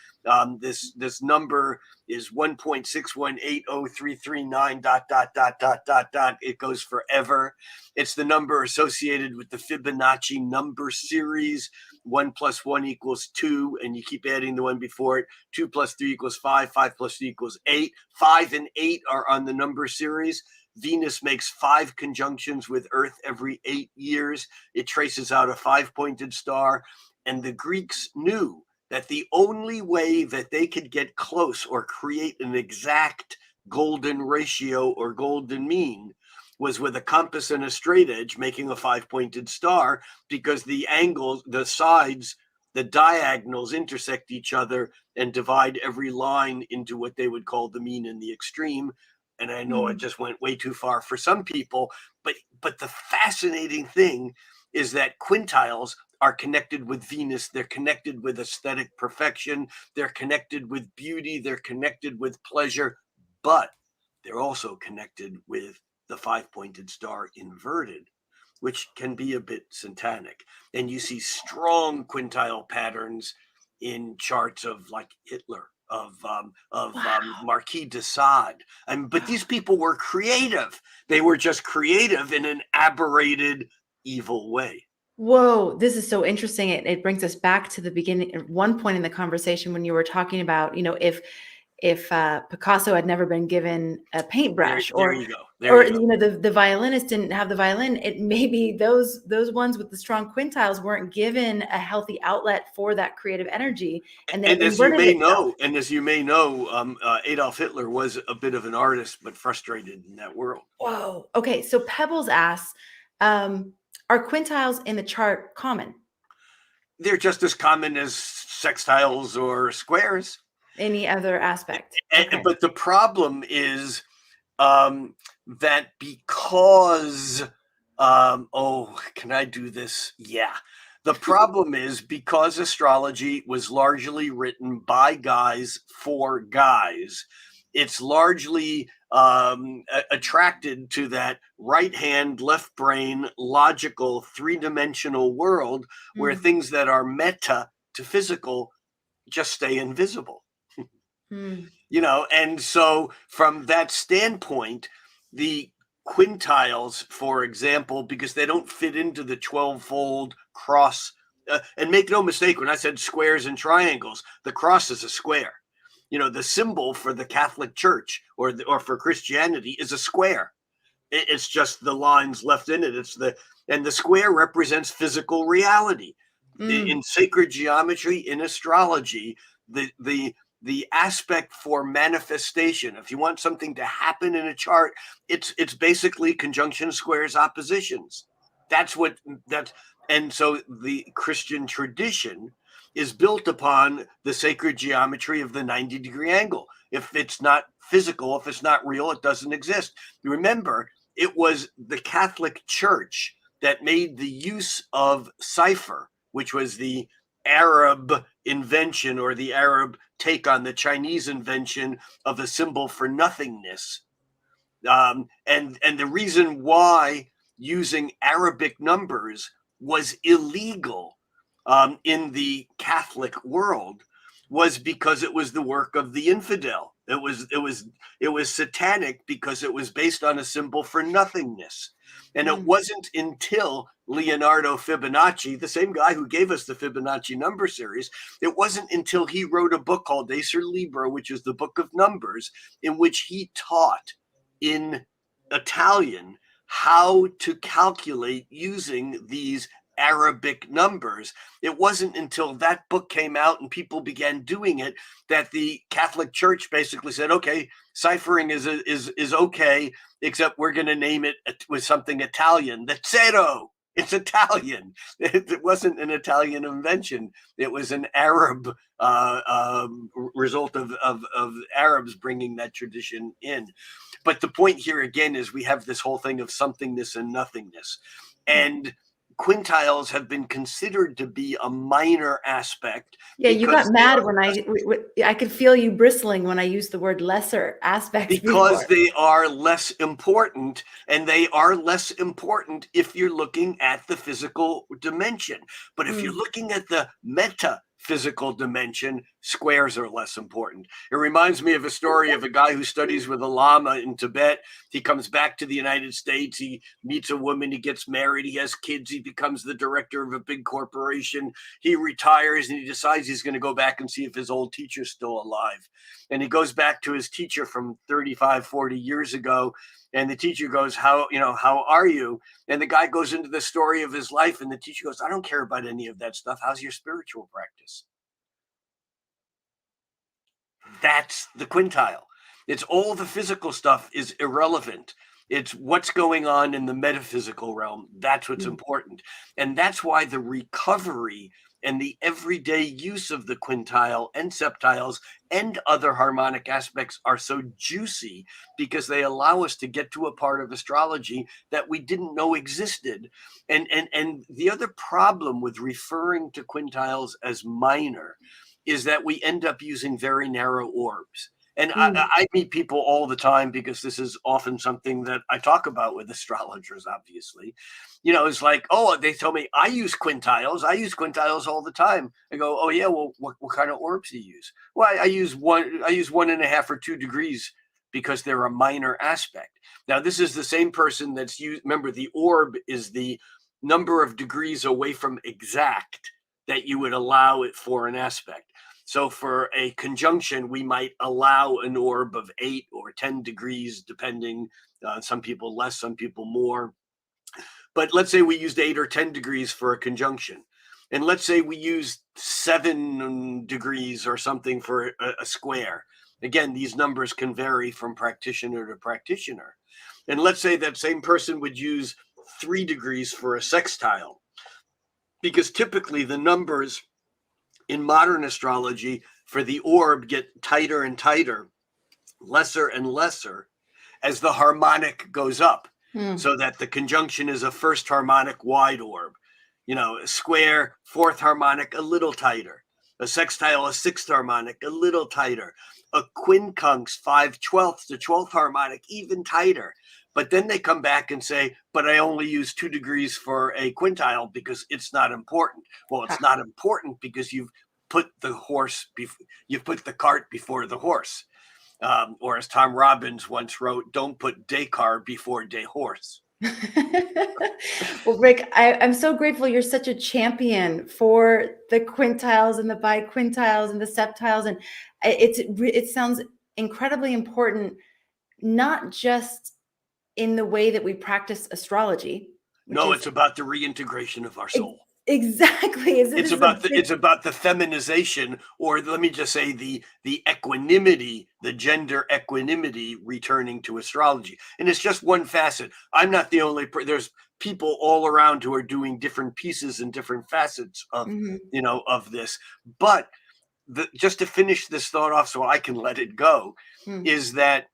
This number is 1.6180339 ... It goes forever. It's the number associated with the Fibonacci number series. 1 + 1 = 2, and you keep adding the one before it. 2 + 3 = 5. 5 + 3 = 8. 5 and 8 are on the number series. Venus makes 5 conjunctions with Earth every 8 years. It traces out a 5-pointed star, and the Greeks knew that the only way that they could get close or create an exact golden ratio or golden mean was with a compass and a straight edge making a 5-pointed star, because the angles, the sides, the diagonals intersect each other and divide every line into what they would call the mean and the extreme. And I know I just went way too far for some people, but the fascinating thing is that quintiles are connected with Venus. They're connected with aesthetic perfection. They're connected with beauty. They're connected with pleasure, but they're also connected with the 5-pointed star inverted, which can be a bit satanic. And you see strong quintile patterns in charts of like Hitler, of Marquis de Sade. But these people were creative. They were just creative in an aberrated, evil way. Whoa, this is so interesting. It brings us back to the beginning, at one point in the conversation when you were talking about, if Picasso had never been given a paintbrush, there you go. The violinist didn't have the violin, it maybe those ones with the strong quintiles weren't given a healthy outlet for that creative energy, and as you may know, Adolf Hitler was a bit of an artist, but frustrated in that world. Whoa. Okay, so Pebbles asks, are quintiles in the chart common? They're just as common as sextiles or squares. Any other aspect? Okay. But the problem is that because, can I do this? Yeah. The problem is because astrology was largely written by guys for guys, it's largely attracted to that right hand, left brain, logical, three-dimensional world where things that are meta to physical just stay invisible. And so from that standpoint, the quintiles, for example, because they don't fit into the 12-fold cross, and make no mistake, when I said squares and triangles, the cross is a square. The symbol for the Catholic Church or for Christianity is a square. It's just the lines left in it. And the square represents physical reality. In sacred geometry, in astrology, the aspect for manifestation, if you want something to happen in a chart, it's basically conjunctions, squares, oppositions. And so the Christian tradition is built upon the sacred geometry of the 90-degree angle. If it's not physical, if it's not real, it doesn't exist. Remember, it was the Catholic Church that made the use of cipher, which was the Arab invention or the Arab take on the Chinese invention of a symbol for nothingness. And the reason why using Arabic numbers was illegal in the Catholic world was because it was the work of the infidel. It was satanic because it was based on a symbol for nothingness. And it Mm. wasn't until Leonardo Fibonacci, the same guy who gave us the Fibonacci number series, it wasn't until he wrote a book called Acer Libra, which is the book of numbers, in which he taught in Italian how to calculate using these Arabic numbers. It wasn't until that book came out and people began doing it that the Catholic Church basically said, okay, ciphering is okay, except we're going to name it with something Italian. The zero. It's Italian. It wasn't an Italian invention. It was an Arab result of Arabs bringing that tradition in. But the point here again is we have this whole thing of somethingness and nothingness. And quintiles have been considered to be a minor aspect. Yeah, you got mad when I could feel you bristling when I used the word lesser aspects because before. they are less important, and they are less important if you're looking at the physical dimension. But if you're looking at the metaphysical dimension, squares are less important. It reminds me of a story of a guy who studies with a lama in Tibet. He comes back to the United States. He meets a woman. He gets married. He has kids. He becomes the director of a big corporation. He retires, and he decides he's going to go back and see if his old teacher's still alive. And he goes back to his teacher from 35, 40 years ago. And the teacher goes, how are you? And the guy goes into the story of his life. And the teacher goes, I don't care about any of that stuff. How's your spiritual practice? That's the quintile. It's all the physical stuff is irrelevant. It's what's going on in the metaphysical realm. That's what's important. And that's why the recovery and the everyday use of the quintile and septiles and other harmonic aspects are so juicy, because they allow us to get to a part of astrology that we didn't know existed. And the other problem with referring to quintiles as minor is that we end up using very narrow orbs. And I meet people all the time, because this is often something that I talk about with astrologers, obviously. It's like, oh, they tell me I use quintiles. I use quintiles all the time. I go, oh yeah, well, what kind of orbs do you use? Well, I use 1.5 or 2 degrees, because they're a minor aspect. Now, this is the same person that's used. Remember, the orb is the number of degrees away from exact that you would allow it for an aspect. So for a conjunction, we might allow an orb of 8 or 10 degrees, depending, some people less, some people more. But let's say we used 8 or 10 degrees for a conjunction. And let's say we used 7 degrees or something for a square. Again, these numbers can vary from practitioner to practitioner. And let's say that same person would use 3 degrees for a sextile, because typically the numbers in modern astrology for the orb get tighter and tighter, lesser and lesser, as the harmonic goes up, so that the conjunction is a first harmonic wide orb. A square, fourth harmonic, a little tighter. A sextile, a sixth harmonic, a little tighter. A quincunx, 5/12 to 12th harmonic, even tighter. But then they come back and say, but I only use 2 degrees for a quintile because it's not important. Well, it's not important because you've put the cart before the horse. Or as Tom Robbins once wrote, don't put Descartes before de horse. Well, Rick, I'm so grateful you're such a champion for the quintiles and the biquintiles and the septiles. And it sounds incredibly important, not just in the way that we practice astrology. No, it's about the reintegration of our soul. Exactly. It's about the feminization, or let me just say the equanimity, the gender equanimity returning to astrology. And it's just one facet. I'm not the only. There's people all around who are doing different pieces and different facets of of this. But just to finish this thought off, so I can let it go, is that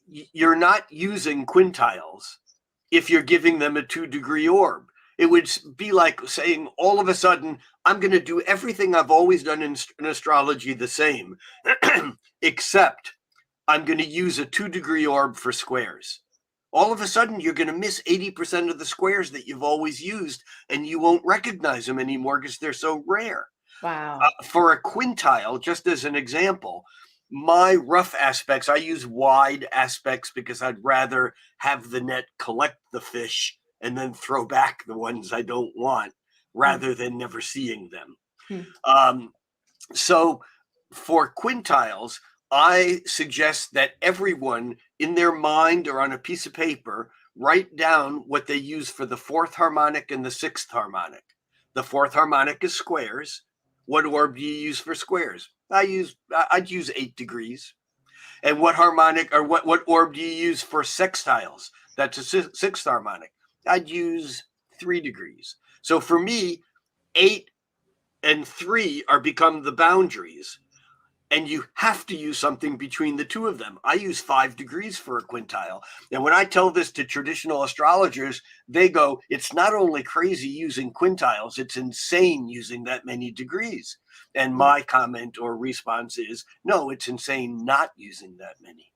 you're not using quintiles if you're giving them a 2-degree orb. It would be like saying, all of a sudden, I'm going to do everything I've always done in astrology the same, except I'm going to use a 2-degree orb for squares. All of a sudden, you're going to miss 80% of the squares that you've always used, and you won't recognize them anymore because they're so rare. Wow. For a quintile, just as an example, my rough aspects, I use wide aspects because I'd rather have the net collect the fish and then throw back the ones I don't want rather than never seeing them. So for quintiles, I suggest that everyone in their mind or on a piece of paper write down what they use for the fourth harmonic and the sixth harmonic. The fourth harmonic is squares. What orb do you use for squares? I'd use 8 degrees. And what harmonic or what orb do you use for sextiles? That's a sixth harmonic. I'd use 3 degrees. So for me, 8 and 3 are become the boundaries. And you have to use something between the two of them. I use 5 degrees for a quintile. And when I tell this to traditional astrologers, they go, it's not only crazy using quintiles, it's insane using that many degrees. And my comment or response is, no, it's insane not using that many.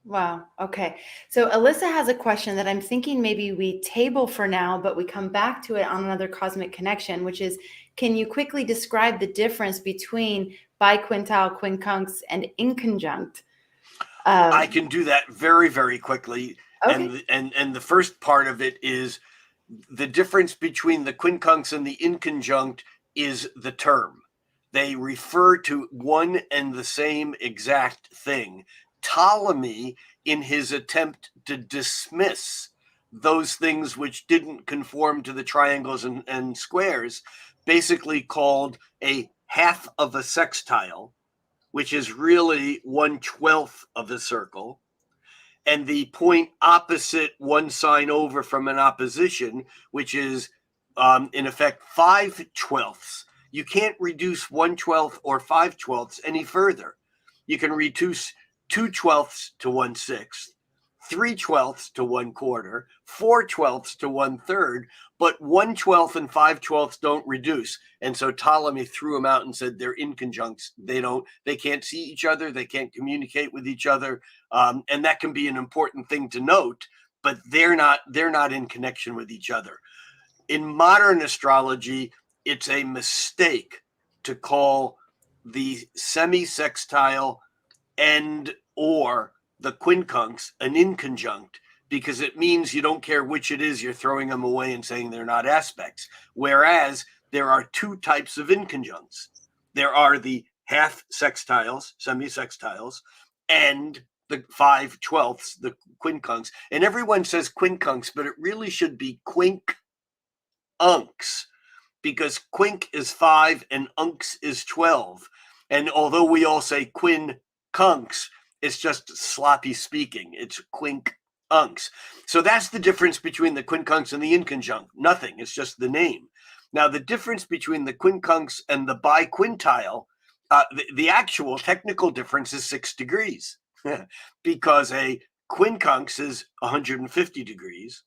Wow. Okay. So Alyssa has a question that I'm thinking maybe we table for now, but we come back to it on another cosmic connection, which is, can you quickly describe the difference between biquintile, quincunx, and inconjunct? I can do that very, very quickly. Okay. And the first part of it is the difference between the quincunx and the inconjunct is the term. They refer to one and the same exact thing. Ptolemy, in his attempt to dismiss those things which didn't conform to the triangles and squares, basically called a half of a sextile, which is really 1/12 of a circle, and the point opposite one sign over from an opposition, which is in effect 5/12. You can't reduce 1/12 or 5/12 any further. You can reduce 2/12 to 1/6, 3/12 to 1/4, 4/12 to 1/3, but 1/12 and 5/12 don't reduce. And so Ptolemy threw them out and said they're inconjuncts. They can't see each other. They can't communicate with each other. And that can be an important thing to note, but they're not in connection with each other. In modern astrology, it's a mistake to call the semi-sextile and or the quincunx an inconjunct, because it means you don't care which it is, you're throwing them away and saying they're not aspects. Whereas there are two types of inconjuncts. There are the half sextiles, semi-sextiles, and the 5/12, the quincunx. And everyone says quincunx, but it really should be quincunx, because quinc is 5 and unx is 12. And although we all say quincunx, it's just sloppy speaking. It's quincunx. So that's the difference between the quincunx and the inconjunct. Nothing. It's just the name. Now, the difference between the quincunx and the biquintile, the actual technical difference is 6 degrees because a quincunx is 150 degrees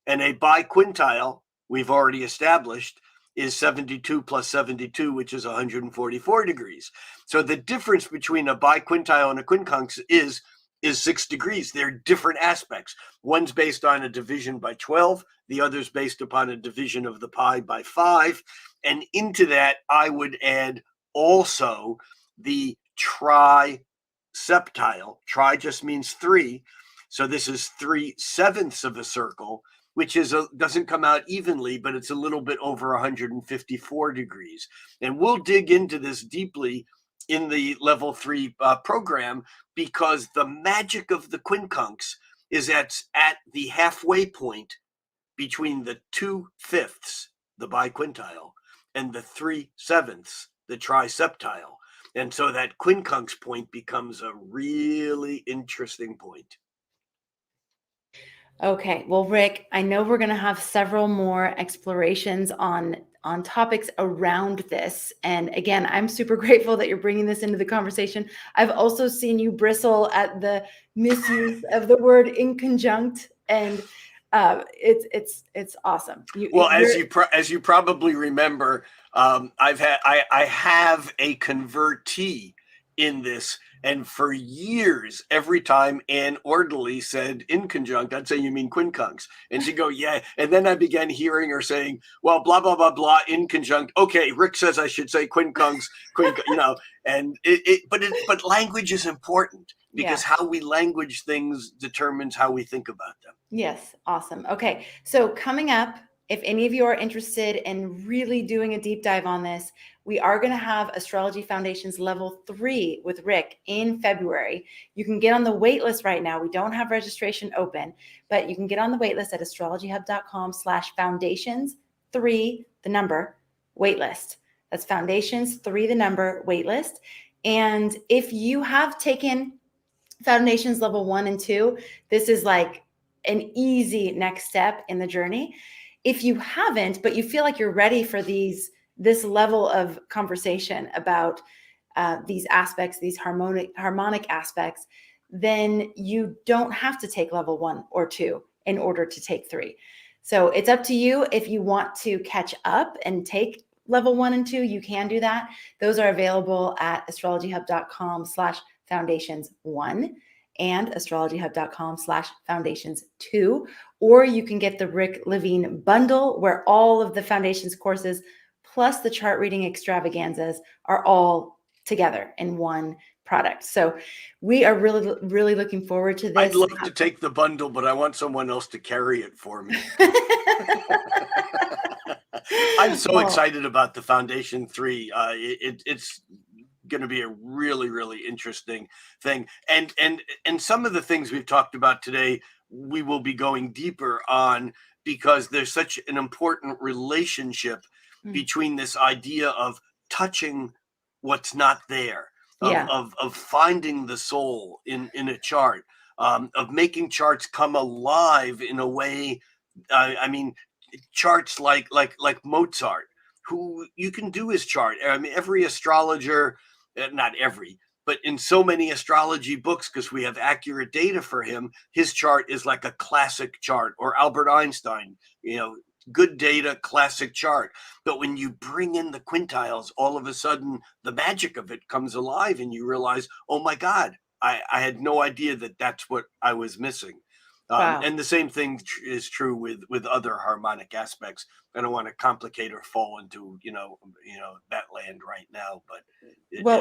and a biquintile, we've already established, is 72 plus 72, which is 144 degrees. So the difference between a biquintile and a quincunx is 6 degrees. They're different aspects. One's based on a division by 12. The other's based upon a division of the pi by 5. And into that, I would add also the triseptile. Tri just means 3. So this is 3/7 of a circle, which doesn't come out evenly, but it's a little bit over 154 degrees. And we'll dig into this deeply in the level 3 program, because the magic of the quincunx is at the halfway point between the 2/5, the biquintile, and the 3/7, the triseptile. And so that quincunx point becomes a really interesting point. Okay. Well, Rick, I know we're going to have several more explorations on topics around this. And again, I'm super grateful that you're bringing this into the conversation. I've also seen you bristle at the misuse of the word inconjunct, and it's awesome. As you probably remember, I have a convertee in this, And for years, every time Anne Orderly said inconjunct, I'd say, you mean quincunx? And she'd go, yeah. And then I began hearing her saying, well, blah, blah, blah, blah, inconjunct. Okay, Rick says I should say quincunx, and but language is important because how we language things determines how we think about them. Yes. Awesome. Okay. So coming up, if any of you are interested in really doing a deep dive on this, we are going to have Astrology Foundations Level 3 with Rick in February. You can get on the waitlist right now. We don't have registration open, but you can get on the waitlist at astrologyhub.com/foundations3, the number, waitlist. That's foundations 3, the number, waitlist. And if you have taken Foundations Level 1 and 2, this is like an easy next step in the journey. If you haven't, but you feel like you're ready for this level of conversation about these aspects, these harmonic aspects, then you don't have to take level 1 or 2 in order to take 3. So it's up to you. If you want to catch up and take level 1 and 2, you can do that. Those are available at astrologyhub.com/foundations1 and astrologyhub.com/foundations2, or you can get the Rick Levine bundle where all of the foundations courses plus the chart reading extravaganzas are all together in one product. So we are really, really looking forward to this. I'd love to take the bundle, but I want someone else to carry it for me. I'm so excited about the Foundation 3. It's going to be a really, really interesting thing. And some of the things we've talked about today, we will be going deeper on because there's such an important relationship between this idea of touching what's not there, of finding the soul in a chart, of making charts come alive in a way. I mean, charts like Mozart, who you can do his chart. I mean, every astrologer, not every, but in so many astrology books, because we have accurate data for him, his chart is like a classic chart. Or Albert Einstein, good data, classic chart. But when you bring in the quintiles, all of a sudden the magic of it comes alive and you realize, oh my God, I had no idea that that's what I was missing. Wow. And the same thing is true with other harmonic aspects. I don't want to complicate or fall into that land right now. But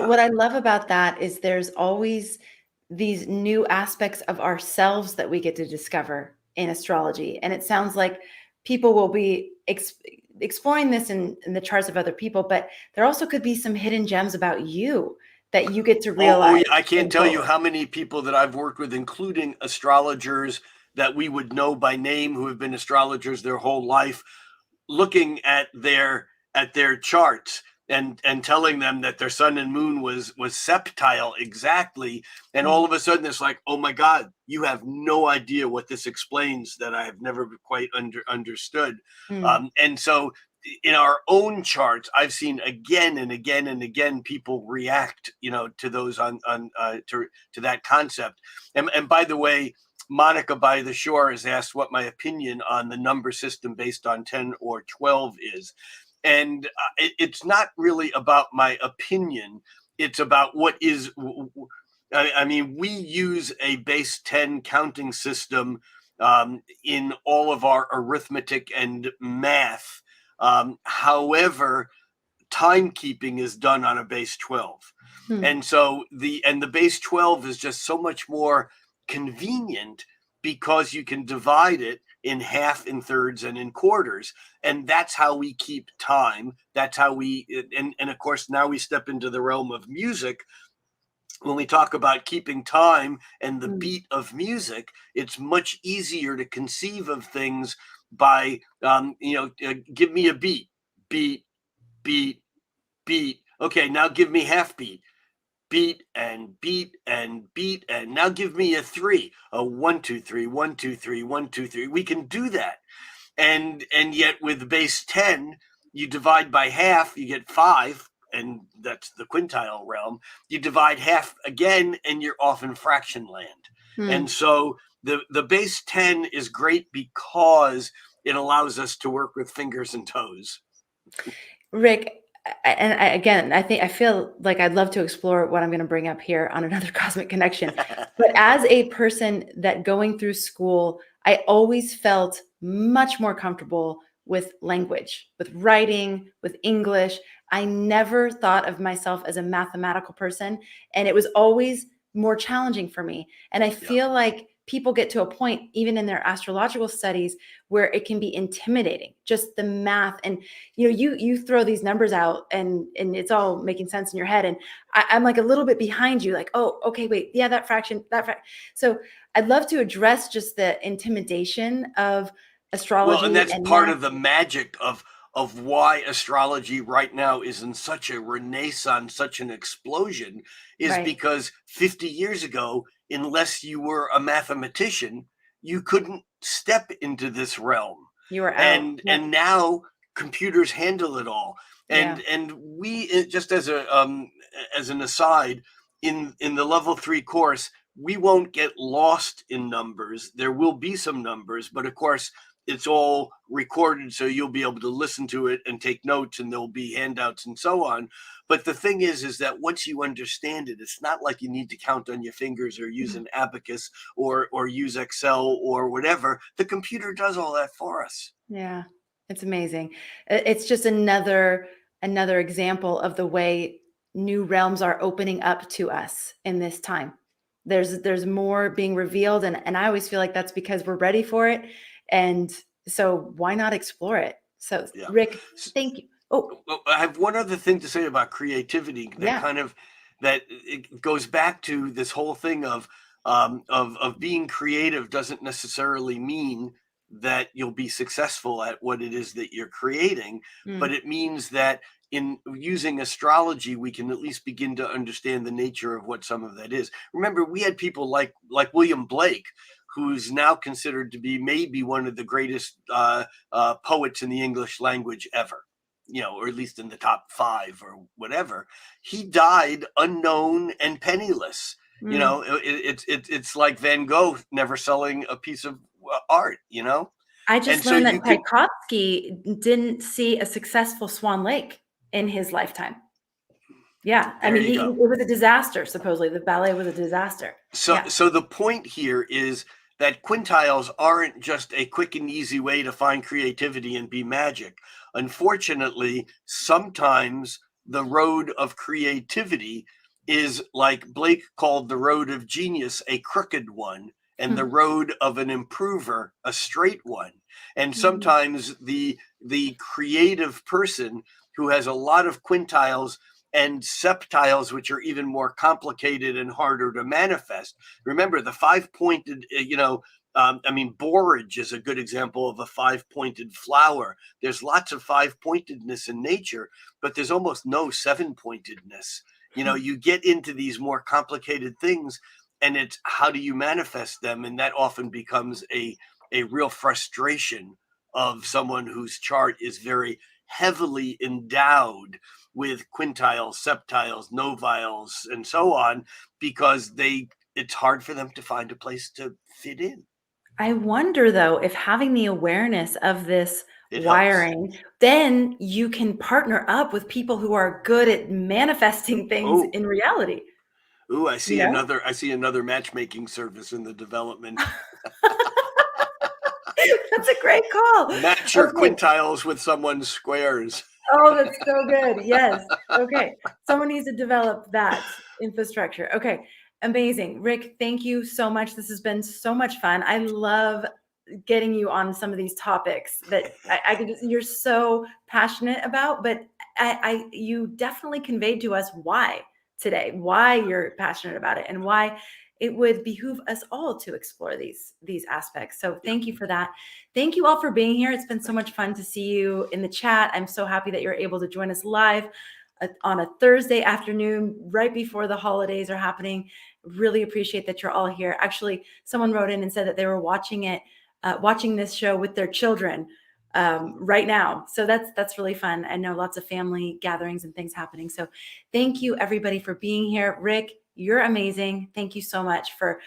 what I love about that is there's always these new aspects of ourselves that we get to discover in astrology, and it sounds like people will be exploring this in the charts of other people, but there also could be some hidden gems about you that you get to realize. I can't tell you how many people that I've worked with, including astrologers that we would know by name who have been astrologers their whole life, looking at their charts and telling them that their sun and moon was septile exactly. And all of a sudden it's like, oh my God, you have no idea what this explains that I have never quite understood. And so in our own charts, I've seen again and again and again people react, to those to that concept. And by the way, Monica by the Shore has asked what my opinion on the number system based on 10 or 12 is. And it's not really about my opinion. It's about what is. I mean, we use a base 10 counting system in all of our arithmetic and math. However, timekeeping is done on a base 12. And so the base 12 is just so much more convenient because you can divide it in half, in thirds, and in quarters. And that's how we keep time. That's how and of course, now we step into the realm of music. When we talk about keeping time and the beat of music, it's much easier to conceive of things by, give me a beat, beat, beat, beat. Okay, now give me half beat. Beat and beat and beat, and now give me a 3, a 1 2 3 1 2 3 1 2 3. We can do that, and yet with base 10, you divide by half, you get 5, and that's the quintile realm. You divide half again, and you're off in fraction land. And so the base 10 is great because it allows us to work with fingers and toes. Rick, again, I feel like I'd love to explore what I'm going to bring up here on another Cosmic Connection. But as a person that going through school, I always felt much more comfortable with language, with writing, with English. I never thought of myself as a mathematical person, and it was always more challenging for me. And I feel like people get to a point, even in their astrological studies, where it can be intimidating, just the math. And you throw these numbers out and it's all making sense in your head. And I'm like a little bit behind you, like, oh, okay, wait, yeah, that fraction. So I'd love to address just the intimidation of astrology. Well, and that's and part math. of the magic of why astrology right now is in such a renaissance, such an explosion, is Right. because 50 years ago, unless you were a mathematician, you couldn't step into this realm. You were out. And Yep. and now computers handle it all. Yeah. And we, just as an aside, in the level 3 course, we won't get lost in numbers. There will be some numbers, but of course it's all recorded, so you'll be able to listen to it and take notes, and there'll be handouts and so on. But the thing is that once you understand it, it's not like you need to count on your fingers or use an abacus or use Excel or whatever. The computer does all that for us. Yeah, it's amazing. It's just another example of the way new realms are opening up to us in this time. There's more being revealed, and I always feel like that's because we're ready for it. And so why not explore it? So Yeah. Rick, thank you. Oh, Well, I have one other thing to say about creativity yeah. that it goes back to this whole thing of being creative doesn't necessarily mean that you'll be successful at what it is that you're creating, but Mm. it means that in using astrology, we can at least begin to understand the nature of what some of that is. Remember, we had people like William Blake, who's now considered to be maybe one of the greatest poets in the English language ever, or at least in the top 5 or whatever. He died unknown and penniless. Mm. It's like Van Gogh never selling a piece of art. I And just so learned that you can. Tchaikovsky didn't see a successful Swan Lake in his lifetime. Yeah, I There mean, you it go. was a disaster. Supposedly, the ballet was a disaster. So, Yeah. so the point here is that quintiles aren't just a quick and easy way to find creativity and be magic. Unfortunately, sometimes the road of creativity is, like Blake called the road of genius, a crooked one, and the road of an improver a straight one. And Mhm. sometimes the creative person who has a lot of quintiles and septiles, which are even more complicated and harder to manifest. Remember, the 5-pointed, borage is a good example of a 5-pointed flower. There's lots of 5-pointedness in nature, but there's almost no 7-pointedness. You get into these more complicated things, and it's how do you manifest them? And that often becomes a real frustration of someone whose chart is very heavily endowed with quintiles, septiles, noviles, and so on, because it's hard for them to find a place to fit in. I wonder though if having the awareness of this It helps. wiring, then you can partner up with people who are good at manifesting things Oh, in reality, I you see know? another matchmaking service in the development. That's a great call. Match your Okay. quintiles with someone's squares. Oh, that's so good. Yes. Okay. Someone needs to develop that infrastructure. Okay. Amazing. Rick, thank you so much. This has been so much fun. I love getting you on some of these topics that I could just, you're so passionate about, but you definitely conveyed to us why today, why you're passionate about it and why it would behoove us all to explore these aspects. So Yeah. thank you for that. Thank you all for being here. It's been so much fun to see you in the chat. I'm so happy that you're able to join us live on a Thursday afternoon, right before the holidays are happening. Really appreciate that you're all here. Actually, someone wrote in and said that they were watching this show with their children right now. So that's really fun. I know lots of family gatherings and things happening. So thank you everybody for being here. Rick, you're amazing. Thank you so much for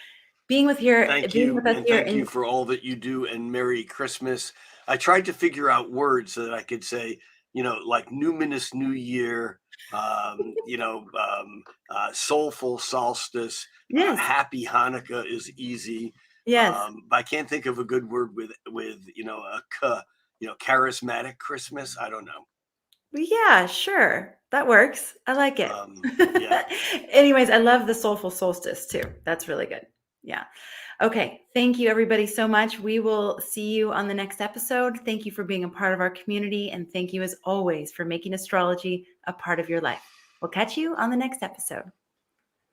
being with Thank you, us and here. thank you for all that you do, and Merry Christmas. I tried to figure out words so that I could say, like numinous new year, soulful solstice, Yes. happy Hanukkah is easy. Yes. But I can't think of a good word with charismatic Christmas. I don't know. Yeah, sure. That works. I like it. Yeah. Anyways, I love the soulful solstice too. That's really good. Yeah. Okay. Thank you, everybody, so much. We will see you on the next episode. Thank you for being a part of our community. And thank you, as always, for making astrology a part of your life. We'll catch you on the next episode.